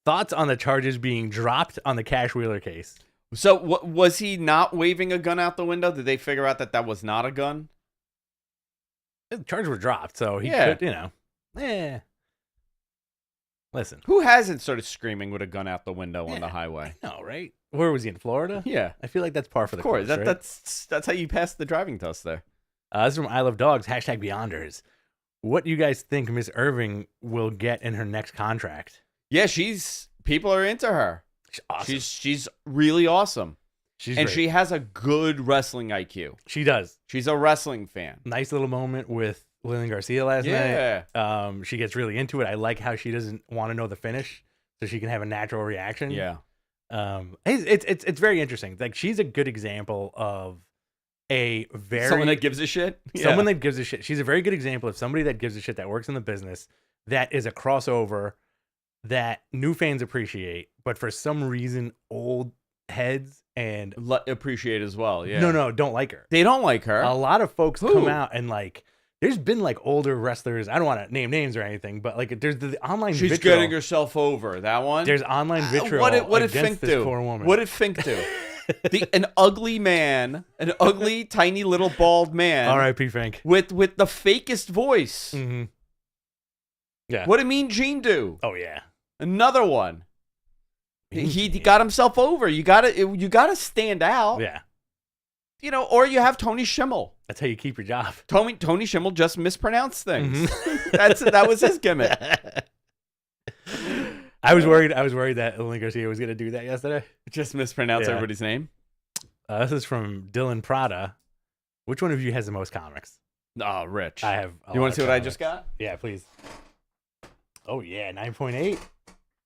Thoughts on the charges being dropped on the Cash Wheeler case? So was he not waving a gun out the window? Did they figure out that was not a gun? The charges were dropped, so he could, Listen. Who hasn't started screaming with a gun out the window on the highway? I know, right? Where was he, in Florida? Yeah. I feel like that's par for the course, right? That's how you pass the driving test there. This is from I Love Dogs, hashtag Beyonders. What do you guys think Miss Irving will get in her next contract? Yeah, people are into her. She's awesome. She's really awesome. She has a good wrestling IQ. She does. She's a wrestling fan. Nice little moment with Lillian Garcia last night. She gets really into it. I like how she doesn't want to know the finish, so she can have a natural reaction. Yeah. It's very interesting. Like, she's a good example of someone that gives a shit. Someone that gives a shit. She's a very good example of somebody that gives a shit, that works in the business, that is a crossover that new fans appreciate, but for some reason old heads and appreciate as well. Yeah. No, don't like her. They don't like her. A lot of folks come out and There's been like older wrestlers. I don't want to name names or anything, but like there's the online. She's vitriol. getting herself over. That one. There's online vitriol. What did against Fink this do? poor woman. What did Fink do? An ugly man, an ugly, tiny little bald man. R.I.P. Fink. With the fakest voice. Mm-hmm. Yeah. What did Mean Gene do? Oh yeah. Another one. He got himself over. You gotta stand out. Yeah. You know, or you have Tony Schimmel. That's how you keep your job. Tony Schimmel just mispronounced things. Mm-hmm. That was his gimmick. I was worried that Link Garcia was gonna do that yesterday. Just mispronounce everybody's name. This is from Dylan Prada. Which one of you has the most comics? Oh, Rich. I have. You want to see what I just got? Yeah, please. Oh yeah, 9.8.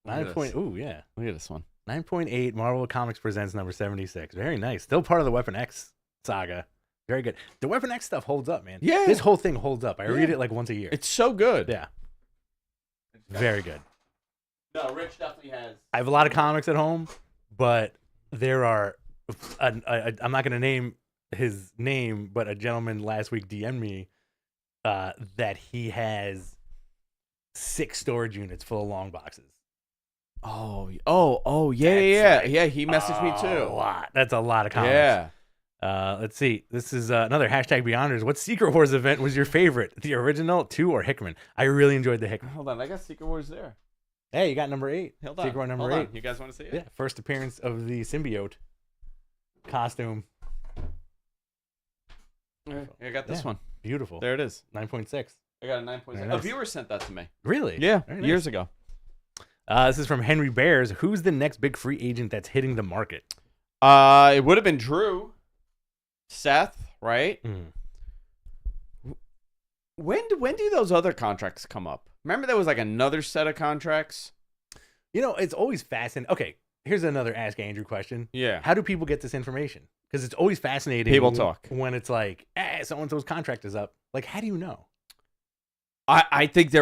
9. Ooh yeah. Look at this one. 9.8. Marvel Comics Presents number 76. Very nice. Still part of the Weapon X saga. Very good. The Weapon X stuff holds up, man. Yeah. This whole thing holds up. I read it like once a year. It's so good. Yeah. Very good. No, Rich definitely has. I have a lot of comics at home, but there are. I'm not going to name his name, but a gentleman last week DM'd me that he has 6 storage units full of long boxes. Oh, yeah. He messaged me too. A lot. That's a lot of comics. Yeah. Let's see. This is another hashtag Beyonders. What Secret Wars event was your favorite? The original, 2, or Hickman? I really enjoyed the Hickman. Hold on, I got Secret Wars there. Hey, you got number 8. Hold on. Secret War number Hold 8. on. You guys want to see it? Yeah, first appearance of the symbiote costume. I got this one. Beautiful. There it is. 9.6. I got a 9.6. Nice. A viewer sent that to me. Really? Yeah, Very nice. years ago. This is from Henry Bears. Who's the next big free agent that's hitting the market? It would have been Drew, Seth, right? When do those other contracts come up? Remember there was like another set of contracts? You know, it's always fascinating. Okay, here's another Ask Andrew question. Yeah. How do people get this information? Because it's always fascinating. People talk. When it's like, so-and-so's contract is up. Like, how do you know? I think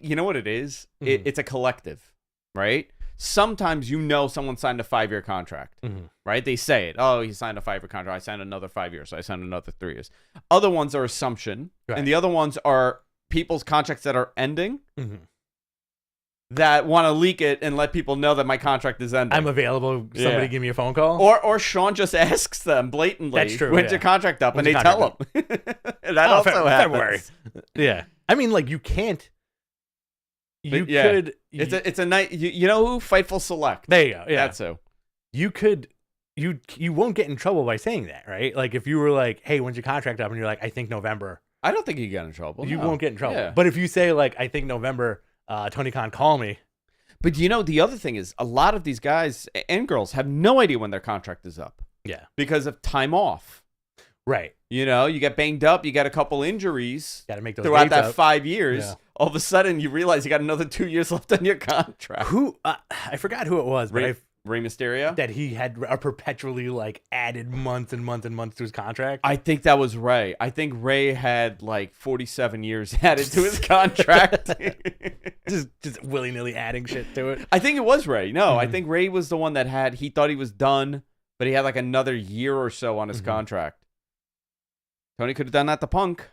you know what it is? It's a collective, right? Sometimes someone signed a 5-year contract, right? They say it. Oh, he signed a 5-year contract. I signed another 5 years. So I signed another 3 years. Other ones are assumption, right. And the other ones are people's contracts that are ending that want to leak it and let people know that my contract is ending. I'm available. Somebody give me a phone call. Or Sean just asks them blatantly, That's true, when's your contract up? When's and they tell them. And that also happens. February. Yeah. I mean, like, you can't. Could. It's a night. You know who? Fightful Select. There you go. Yeah. That's who. You could. You won't get in trouble by saying that, right? Like, if you were like, hey, when's your contract up? And you're like, I think November. I don't think you get in trouble. You won't get in trouble. Yeah. But if you say, like, I think November, Tony Khan, call me. But the other thing is, a lot of these guys and girls have no idea when their contract is up. Yeah. Because of time off. Right. You know, you get banged up, you got a couple injuries. Got to make those throughout that up. 5 years. Yeah. All of a sudden, you realize you got another 2 years left on your contract. Who? I forgot who it was, but Rey Mysterio? that he had perpetually like added months and months and months to his contract. I think that was Ray. I think Ray had like 47 years added to his contract. just willy-nilly adding shit to it. I think it was Ray. No, I think Ray was the one that he thought he was done, but he had like another year or so on his contract. Tony could have done that to Punk.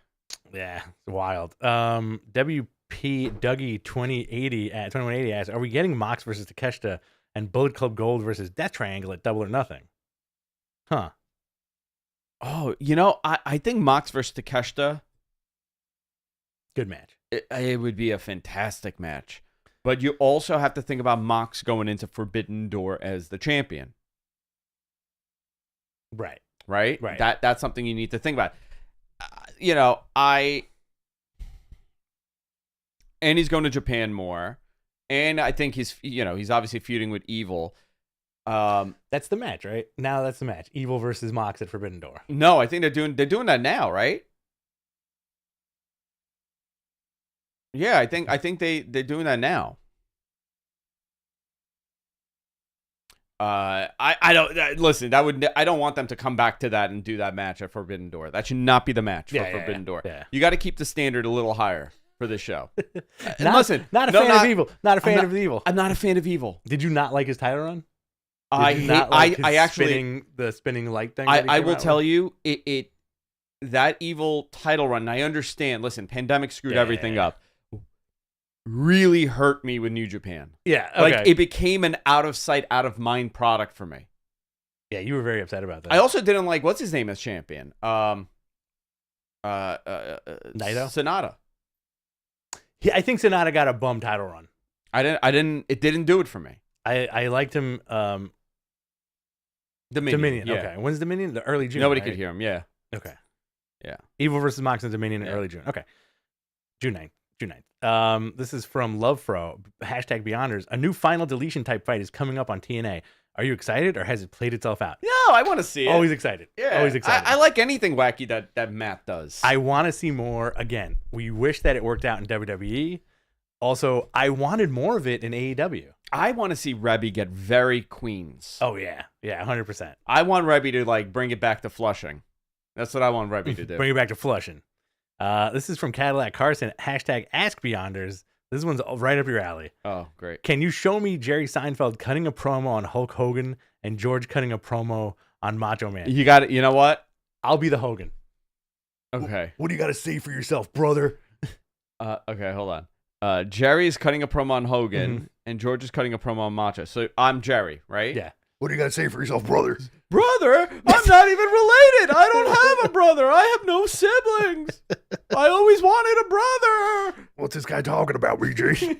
Yeah, it's wild. WP Dougie 2180 asks, are we getting Mox versus Takeshita and Bullet Club Gold versus Death Triangle at Double or Nothing? Huh. Oh, I think Mox versus Takeshita. Good match. It would be a fantastic match. But you also have to think about Mox going into Forbidden Door as the champion. Right. Right? Right. That's something you need to think about. And he's going to Japan more. And I think he's obviously feuding with Evil. That's the match, right? Now that's the match. Evil versus Mox at Forbidden Door. No, I think they're doing that now, right? Yeah, I think they're doing that now. I don't listen. I don't want them to come back to that and do that match at Forbidden Door. That should not be the match for Forbidden Door. Yeah. You got to keep the standard a little higher for this show. Not a fan of Evil. Not a fan of Evil. I'm not a fan of Evil. Did you not like his title run? I actually the spinning light thing. I will tell you it that Evil title run, and I understand, listen, pandemic screwed everything up, really hurt me with New Japan. Yeah. Okay. Like, it became an out of sight, out of mind product for me. Yeah, you were very upset about that. I also didn't like, what's his name as champion? Naito? Sonata. Yeah, I think Sonata got a bum title run. It didn't do it for me. I liked him. Dominion. Yeah. Okay. When's Dominion? The early June. Nobody right? could hear him. Yeah. Okay. Yeah. Evil versus Mox and Dominion in early June. Okay. June 9th. This is from LoveFro. Hashtag Beyonders. A new final deletion type fight is coming up on TNA. Are you excited or has it played itself out? No, I want to see it. Always excited. Yeah. Always excited. I like anything wacky that Matt does. I want to see more. Again, we wish that it worked out in WWE. Also, I wanted more of it in AEW. I want to see Rebby get very Queens. Oh, yeah. Yeah, 100%. I want Rebby to, like, bring it back to Flushing. That's what I want Rebby to do. Bring it back to Flushing. This is from Cadillac Carson. Hashtag Ask Beyonders. This one's right up your alley. Oh, great. Can you show me Jerry Seinfeld cutting a promo on Hulk Hogan and George cutting a promo on Macho Man? You got it. You know what? I'll be the Hogan. Okay. What do you got to say for yourself, brother? Okay, hold on. Jerry is cutting a promo on Hogan, and George is cutting a promo on Macho. So I'm Jerry, right? Yeah. What do you got to say for yourself, brother? Brother? I'm not even related. I don't have a brother. I have no siblings. I always wanted a brother. What's this guy talking about, BJ?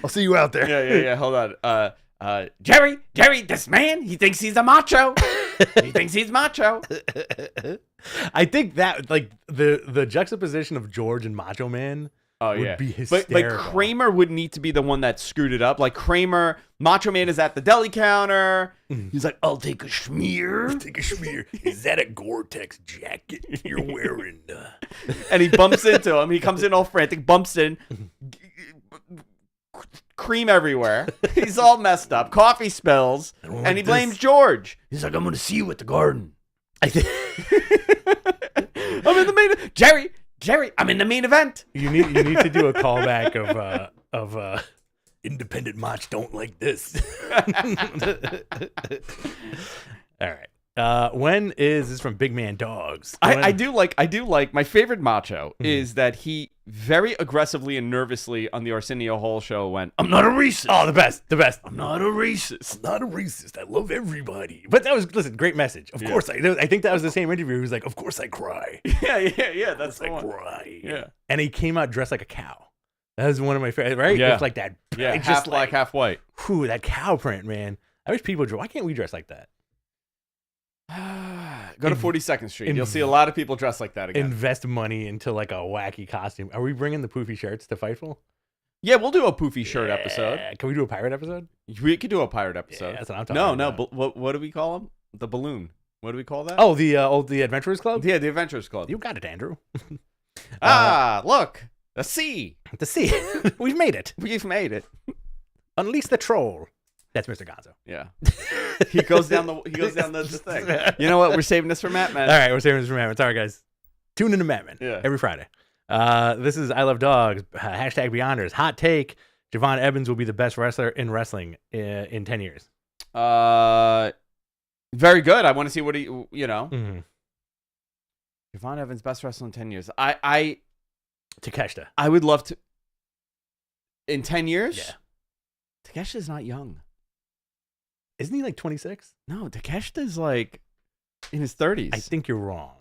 I'll see you out there. Yeah. Hold on. Jerry, this man, he thinks he's a macho. He thinks he's macho. I think that, like, the juxtaposition of George and Macho Man would be hysterical. But Kramer would need to be the one that screwed it up. Like, Kramer, Macho Man is at the deli counter. He's like, I'll take a schmear. Take a schmear. Is that a Gore-Tex jacket you're wearing? And he bumps into him. He comes in all frantic, bumps in. Cream everywhere. He's all messed up. Coffee spills. And he blames George. He's like, I'm going to see you at the garden. I'm in the main. Jerry, I'm in the main event. You need to do a callback of Independent match don't like this. All right. When is this from Big Man Dogs? I do like my favorite Macho is that he very aggressively and nervously on the Arsenio Hall show went, I'm not a racist. Oh, the best. I'm not a racist. I'm not a racist. I love everybody. But that was, listen, great message. Of course, I think that was the same interview. He was like, Of course I cry. Yeah. That's the I one. cry. Yeah. and he came out dressed like a cow. That was one of my favorite, right? Yeah. It's like that. Yeah, it's half just black, half white. Whew, that cow print, man. I wish people why can't we dress like that? Go to 42nd Street. You'll see a lot of people dressed like that again. Invest money into like a wacky costume. Are we bringing the poofy shirts to Fightful? Yeah, we'll do a poofy shirt episode. Can we do a pirate episode? We could do a pirate episode. Yeah, that's what I'm talking No. about. What do we call them? The balloon. What do we call that? Oh, the Adventurers Club? Yeah, the Adventurers Club. You got it, Andrew. Look, a sea. To see. We've made it. We've made it. Unleash the troll. That's Mr. Gonzo. Yeah. He goes down the thing. You know what? We're saving this for Matt, man. All right, we're saving this for Matt. It's all right, guys. Tune into Matt, Yeah. every Friday. This is I Love Dogs. Hashtag Beyonders. Hot take. Javon Evans will be the best wrestler in wrestling in 10 years. Very good. I want to see what Mm-hmm. Javon Evans, best wrestler in 10 years. Takeshita. I would love to. In 10 years? Yeah. Takeshita's not young. Isn't he like 26? No, Takeshita's like in his 30s. I think you're wrong.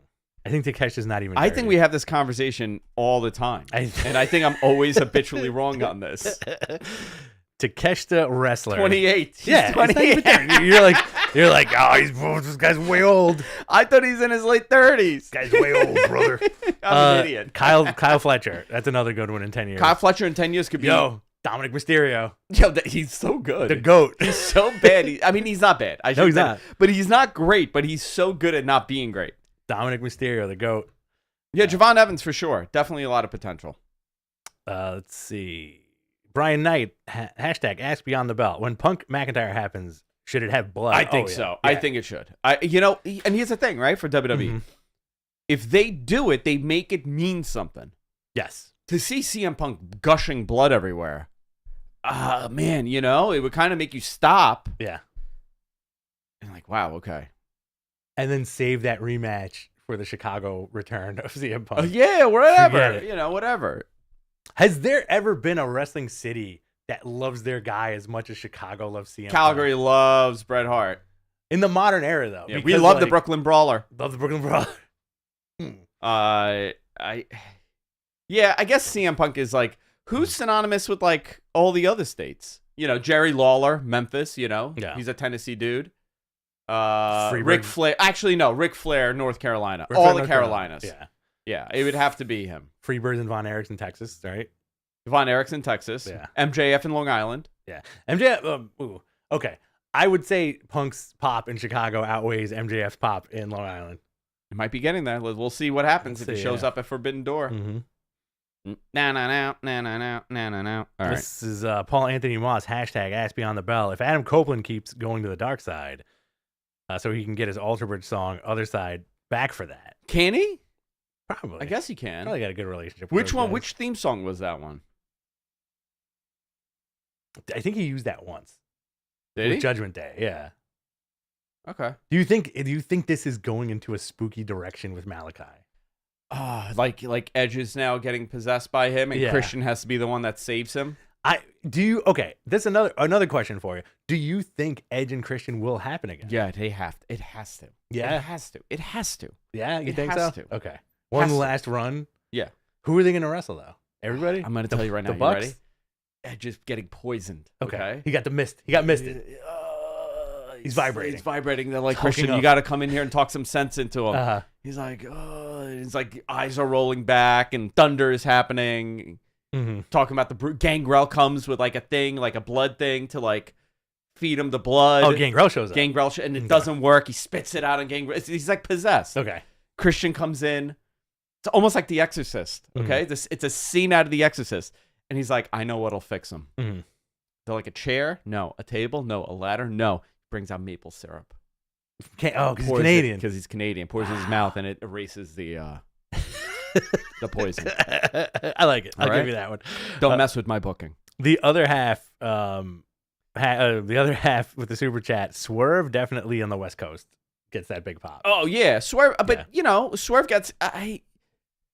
I think Takeshita's not even 30. I think we have this conversation all the time. And I think I'm always habitually wrong on this. Takeshita wrestler. 28. He's Yeah, 28. it's not even 30. You're like, oh, this guy's way old. I thought he's in his late 30s. Guy's way old, brother. I'm an idiot. Kyle Fletcher. That's another good one in 10 years. Kyle Fletcher in 10 years could be. Dominic Mysterio. He's so good. The GOAT. He's so bad. He's not bad. No, he's not. But he's not great, but he's so good at not being great. Dominic Mysterio, the GOAT. Yeah, Javon Evans for sure. Definitely a lot of potential. Let's see. Brian Knight, hashtag Ask Beyond the Belt. When Punk McIntyre happens, should it have blood? I think so. Yeah. I think it should. And here's the thing, right? For WWE, if they do it, they make it mean something. Yes. To see CM Punk gushing blood everywhere, man, it would kind of make you stop. Yeah. And like, wow, okay. and then save that rematch for the Chicago return of CM Punk. Yeah, Forget whatever. it. Whatever. Has there ever been a wrestling city that loves their guy as much as Chicago loves CM Calgary Punk? loves Bret Hart. In the modern era, though. Yeah, we because, love the like, Brooklyn Brawler. Love the Brooklyn Brawler. I guess CM Punk is like, who's synonymous with like all the other states? Jerry Lawler, Memphis. Yeah. He's a Tennessee dude. Freebird. Ric Flair. Actually, no, Ric Flair, North Carolina. Ric All Flair, the North Carolinas. Carolina. Yeah, it would have to be him. Freebirds and Von Erichs in Texas, right? Von Erichs in Texas. Yeah. MJF in Long Island. Yeah. MJF. Okay. I would say Punk's pop in Chicago outweighs MJF's pop in Long Island. It might be getting there. We'll see what happens if he shows up at Forbidden Door. Mm-hmm. All right. This is Paul Anthony Moss, hashtag Ask Beyond the Bell. If Adam Copeland keeps going to the dark side, so he can get his Alter Bridge song, Other Side, back for that. Can he? Probably. I guess he can. Probably got a good relationship with Which those one? guys. Which theme song was that one? I think he used that once. Did with he? Judgment Day, yeah. Okay. Do you think this is going into a spooky direction with Malachi? Like Edge is now getting possessed by him, and Yeah. Christian has to be the one that saves him. Okay, this is another question for you. Do you think Edge and Christian will happen again? Yeah, they have. It has to. Yeah? It has to. It has to. Yeah, you It think has so? to. Okay. One Has to. last run. Yeah. Who are they going to wrestle, though? Everybody? I'm going to tell you right now. The You Bucks? ready? Edge is getting poisoned. Okay. Okay. He got misted. He's vibrating. He's vibrating. They're like, Hulking Christian, up. you got to come in here and talk some sense into him. Uh-huh. He's like, his like eyes are rolling back and thunder is happening. Mm-hmm. Talking about the Gangrel comes with like a thing, like a blood thing to like feed him the blood. Oh, Gangrel shows up. Gangrel, and it Okay. doesn't work. He spits it out on Gangrel. He's like possessed. Okay. Christian comes in. It's almost like The Exorcist. Okay, it's a scene out of The Exorcist, and he's like, I know what'll fix him. Mm-hmm. They're like a chair, no. A table, no. A ladder, no. Brings out maple syrup. Because he's Canadian. Because he's Canadian. Pours in his mouth, and it erases the poison. I like it. I'll All right? give you that one. Don't mess with my booking. The other half, the other half with the super chat, Swerve definitely on the West Coast gets that big pop. Oh yeah, Swerve. But Swerve gets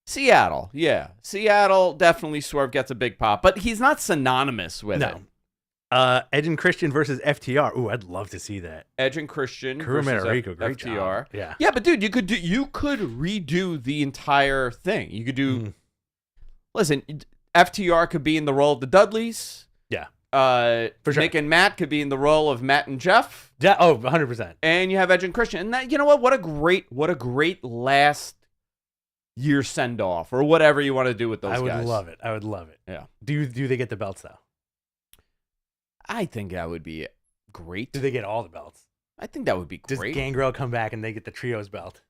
Seattle. Yeah, Seattle definitely. Swerve gets a big pop, but he's not synonymous with it. Edge and Christian versus FTR. Ooh, I'd love to see that. Edge and Christian Kuru versus Menarico, great FTR. job. Yeah. Yeah, but dude, you could redo the entire thing. You could do. Listen, FTR could be in the role of the Dudleys. Yeah. For sure. Nick and Matt could be in the role of Matt and Jeff. Yeah. Oh, 100%. And you have Edge and Christian. And that, you know what? What a great last year send off or whatever you want to do with those guys. I would love it. Yeah. Do they get the belts though? I think that would be great. Do they get all the belts? I think that would be Does great. Gangrel come back and they get the trios belt?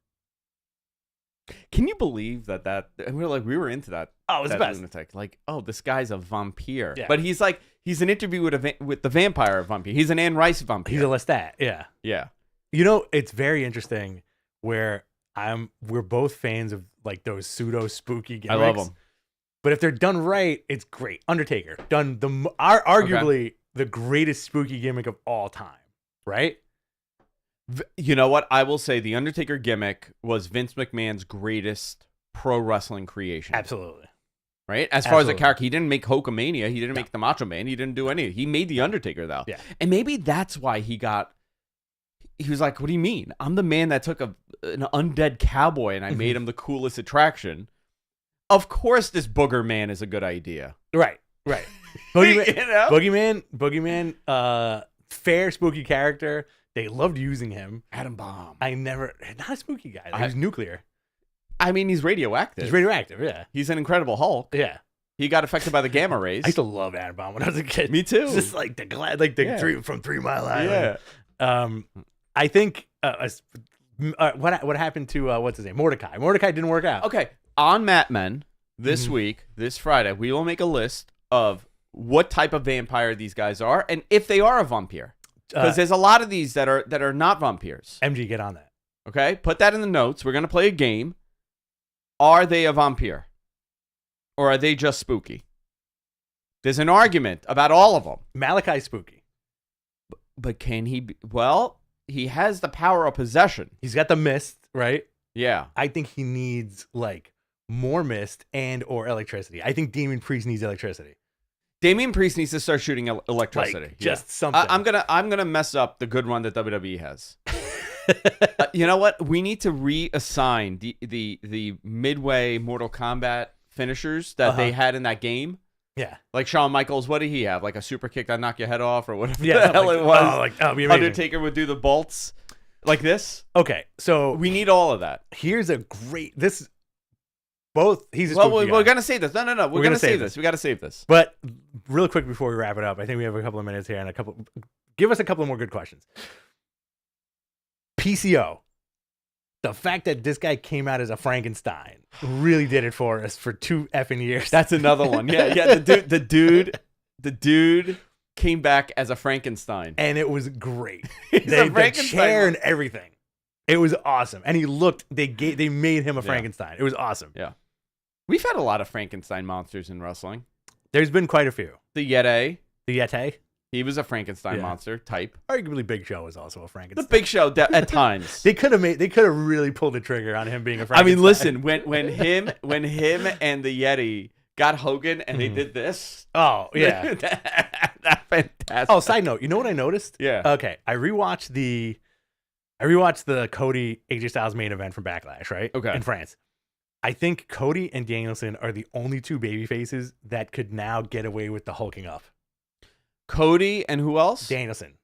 Can you believe that? And we were into that. Oh, it was that the best. lunatic. Like, oh, this guy's a vampire. Yeah. But he's an interview with the vampire vampire. He's an Anne Rice vampire. He's a Lestat. Yeah. Yeah. You know, it's very interesting where we're both fans of like those pseudo spooky gimmicks. I love them. But if they're done right, it's great. Undertaker done arguably the greatest spooky gimmick of all time, right? You know what? I will say the Undertaker gimmick was Vince McMahon's greatest pro wrestling creation. Absolutely. Right? As far as a Absolutely. character, he didn't make Hulkamania. He didn't make the Macho Man. He didn't do any. He made the Undertaker though. Yeah. And maybe that's why he was like, what do you mean? I'm the man that took an undead cowboy and I made him the coolest attraction. Of course this Booger Man is a good idea. Right. Boogeyman, You know? Boogeyman, fair spooky character. They loved using him. Atom Bomb. Not a spooky guy. He was nuclear. I mean, he's radioactive. He's radioactive, yeah. He's an Incredible Hulk. Yeah. He got affected by the gamma rays. I used to love Atom Bomb when I was a kid. Me too. It's just like Yeah. 3 Mile Island. Yeah. I think what happened to what's his name? Mordecai. Mordecai didn't work out. Okay. On Mat Men this week, this Friday, we will make a list of what type of vampire these guys are and if they are a vampire. Because there's a lot of these that are not vampires. MG, get on that. Okay? Put that in the notes. We're going to play a game. Are they a vampire? Or are they just spooky? There's an argument about all of them. Malachi's spooky. But can he be? Well, has the power of possession. He's got the mist, right? Yeah. I think he needs like more mist and or electricity. I think Damian Priest needs electricity. Damian Priest needs to start shooting electricity. Like, just something. I'm gonna mess up the good run that WWE has. You know what? We need to reassign the midway Mortal Kombat finishers that they had in that game. Yeah. Like Shawn Michaels, what did he have? Like a super kick that knocked your head off or whatever Yeah, the hell like, it was. Oh, like, oh, be amazing. Undertaker would do the bolts like this. Okay, so We need all of that. here's a great he's a Well, spooky guy. we're gonna save this. No. We're gonna save this. We gotta save this. But real quick before we wrap it up, I think we have a couple of minutes here and give us a couple of more good questions. PCO. The fact that this guy came out as a Frankenstein really did it for us for 2 effing years. That's another one. Yeah. The dude came back as a Frankenstein. And it was great. He's a The Frankenstein. chair and everything. It was awesome. And he looked, they made him a Frankenstein. It was awesome. Yeah. We've had a lot of Frankenstein monsters in wrestling. There's been quite a few. The Yeti. The Yeti. He was a Frankenstein monster type. Arguably Big Show was also a Frankenstein. The Big Show at times. They could have really pulled the trigger on him being a I Frankenstein. mean, listen, when him and the Yeti got Hogan and they did this. Oh, yeah. That's fantastic. Oh, side note, you know what I noticed? Yeah. Okay, I rewatched the Cody AJ Styles main event from Backlash, right? Okay. In France. I think Cody and Danielson are the only 2 baby faces that could now get away with the hulking up. Cody and who else? Danielson.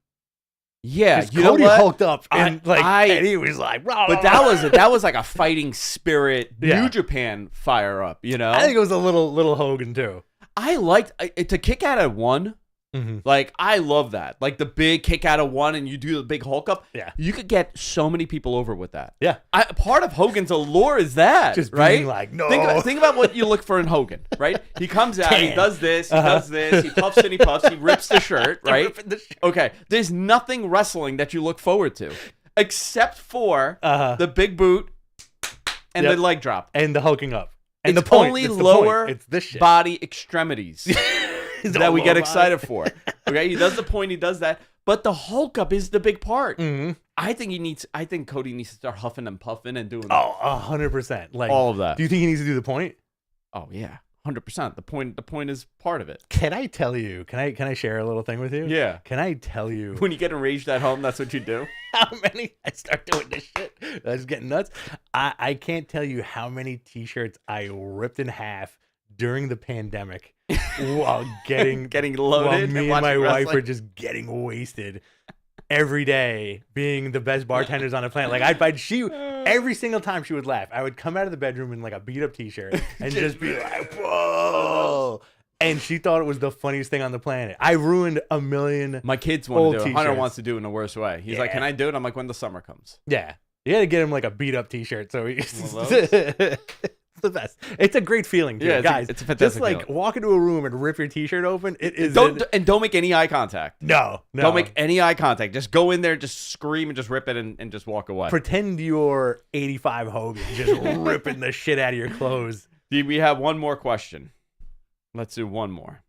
Yeah, you Cody know what? hulked up and and he was like, rah, But rah, that was like a fighting spirit Yeah. New Japan fire up, you know? I think it was a little Hogan too. I liked to kick out at one. Mm-hmm. Like, I love that. Like the big kick out of one and you do the big Hulk up. Yeah. You could get so many people over with that. Yeah. Part of Hogan's allure is that, Just right? being like, no. Think about what you look for in Hogan, right? He comes out, he Damn. does this, he puffs and he puffs, he rips the shirt, right? Ripping the shirt. Okay, there's nothing wrestling that you look forward to except for Uh-huh. the big boot and Yep. the leg drop. And the hulking up. And It's the point. only It's the lower point. It's this shit. body extremities It's that all we get lower excited body. for. Okay, he does the point, he does that, but the Hulk up is the big part. Mhm. I think Cody needs to start huffing and puffing and doing Oh, 100%. Like all of that. Do you think he needs to do the point? Oh yeah, 100%. The point is part of it. Can I tell you? Can I share a little thing with you? Yeah. Can I tell you When you get enraged at home, that's what you do. how many I start doing this shit? I was getting nuts. I can't tell you how many t-shirts I ripped in half during the pandemic while getting loaded. while and me and watching my wife wrestling. were just getting wasted every day, being the best bartenders on the planet. Like every single time she would laugh, I would come out of the bedroom in like a beat up t-shirt and just be like, whoa. And she thought it was the funniest thing on the planet. I ruined a million. My kids old want to do it. Hunter t-shirts. wants to do it in the worst way. He's like, Yeah. "Can I do it?" I'm like, "When the summer comes." Yeah. You had to get him like a beat up t-shirt. So One of those? it's the best. It's a great feeling, too, Yeah, guys. it's a fantastic just like feeling. walk into a room and rip your t-shirt open. It is Don't make any eye contact. no. Don't make any eye contact. Just go in there, just scream and just rip it and just walk away. Pretend you're 85 Hogan, just ripping the shit out of your clothes. We have one more question. Let's do one more.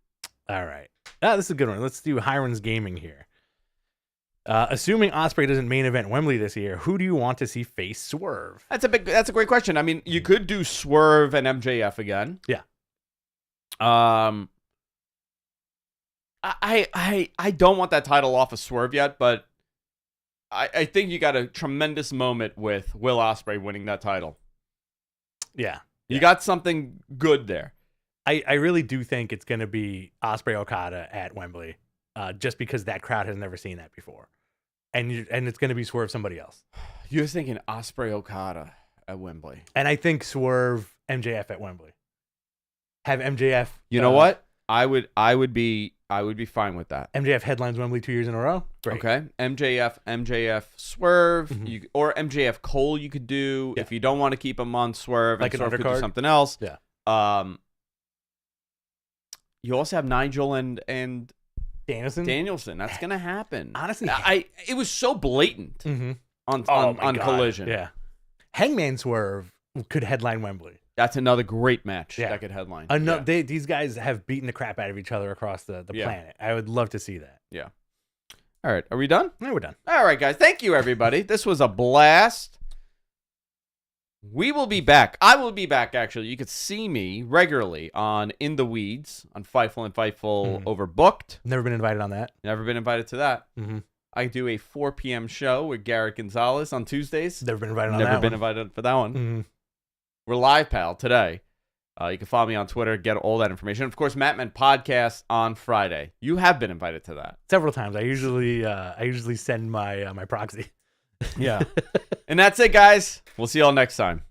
All right. This is a good one. Let's do Hiron's Gaming here. Assuming Ospreay doesn't main event Wembley this year, who do you want to see face Swerve? That's a great question. I mean, you could do Swerve and MJF again. Yeah. I don't want that title off of Swerve yet, but I think you got a tremendous moment with Will Ospreay winning that title. Yeah. You got something good there. I really do think it's going to be Ospreay Okada at Wembley, just because that crowd has never seen that before. And it's going to be Swerve somebody else. You're thinking Ospreay Okada at Wembley. And I think Swerve MJF at Wembley. Have MJF. You know what? I would be fine with that. MJF headlines Wembley 2 years in a row. Great. Okay. MJF Swerve, Mhm. or MJF Cole you could do Yeah. if you don't want to keep him on Swerve, Like and an Swerve could do undercard? something else. Yeah. You also have Nigel and Danielson. That's gonna happen. Honestly, it was so blatant Mhm. on Oh my God. Collision. Yeah. Hangman Swerve could headline Wembley. That's another great match Yeah. that could headline. These guys have beaten the crap out of each other across the Yeah. planet. I would love to see that. Yeah. All right. Are we done? Yeah, we're done. All right, guys. Thank you, everybody. This was a blast. We will be back. I will be back, actually. You could see me regularly on In the Weeds on Fightful and Fightful Overbooked. Never been invited on that. Never been invited to that. Mm-hmm. I do a 4 p.m. show with Garrett Gonzalez on Tuesdays. Never been invited on Never that been one. invited for that one. Mm-hmm. We're live, pal, today. You can follow me on Twitter, get all that information. Of course, Mattman Podcast on Friday. You have been invited to that. Several times. I usually send my my proxy. Yeah. And that's it, guys. We'll see y'all next time.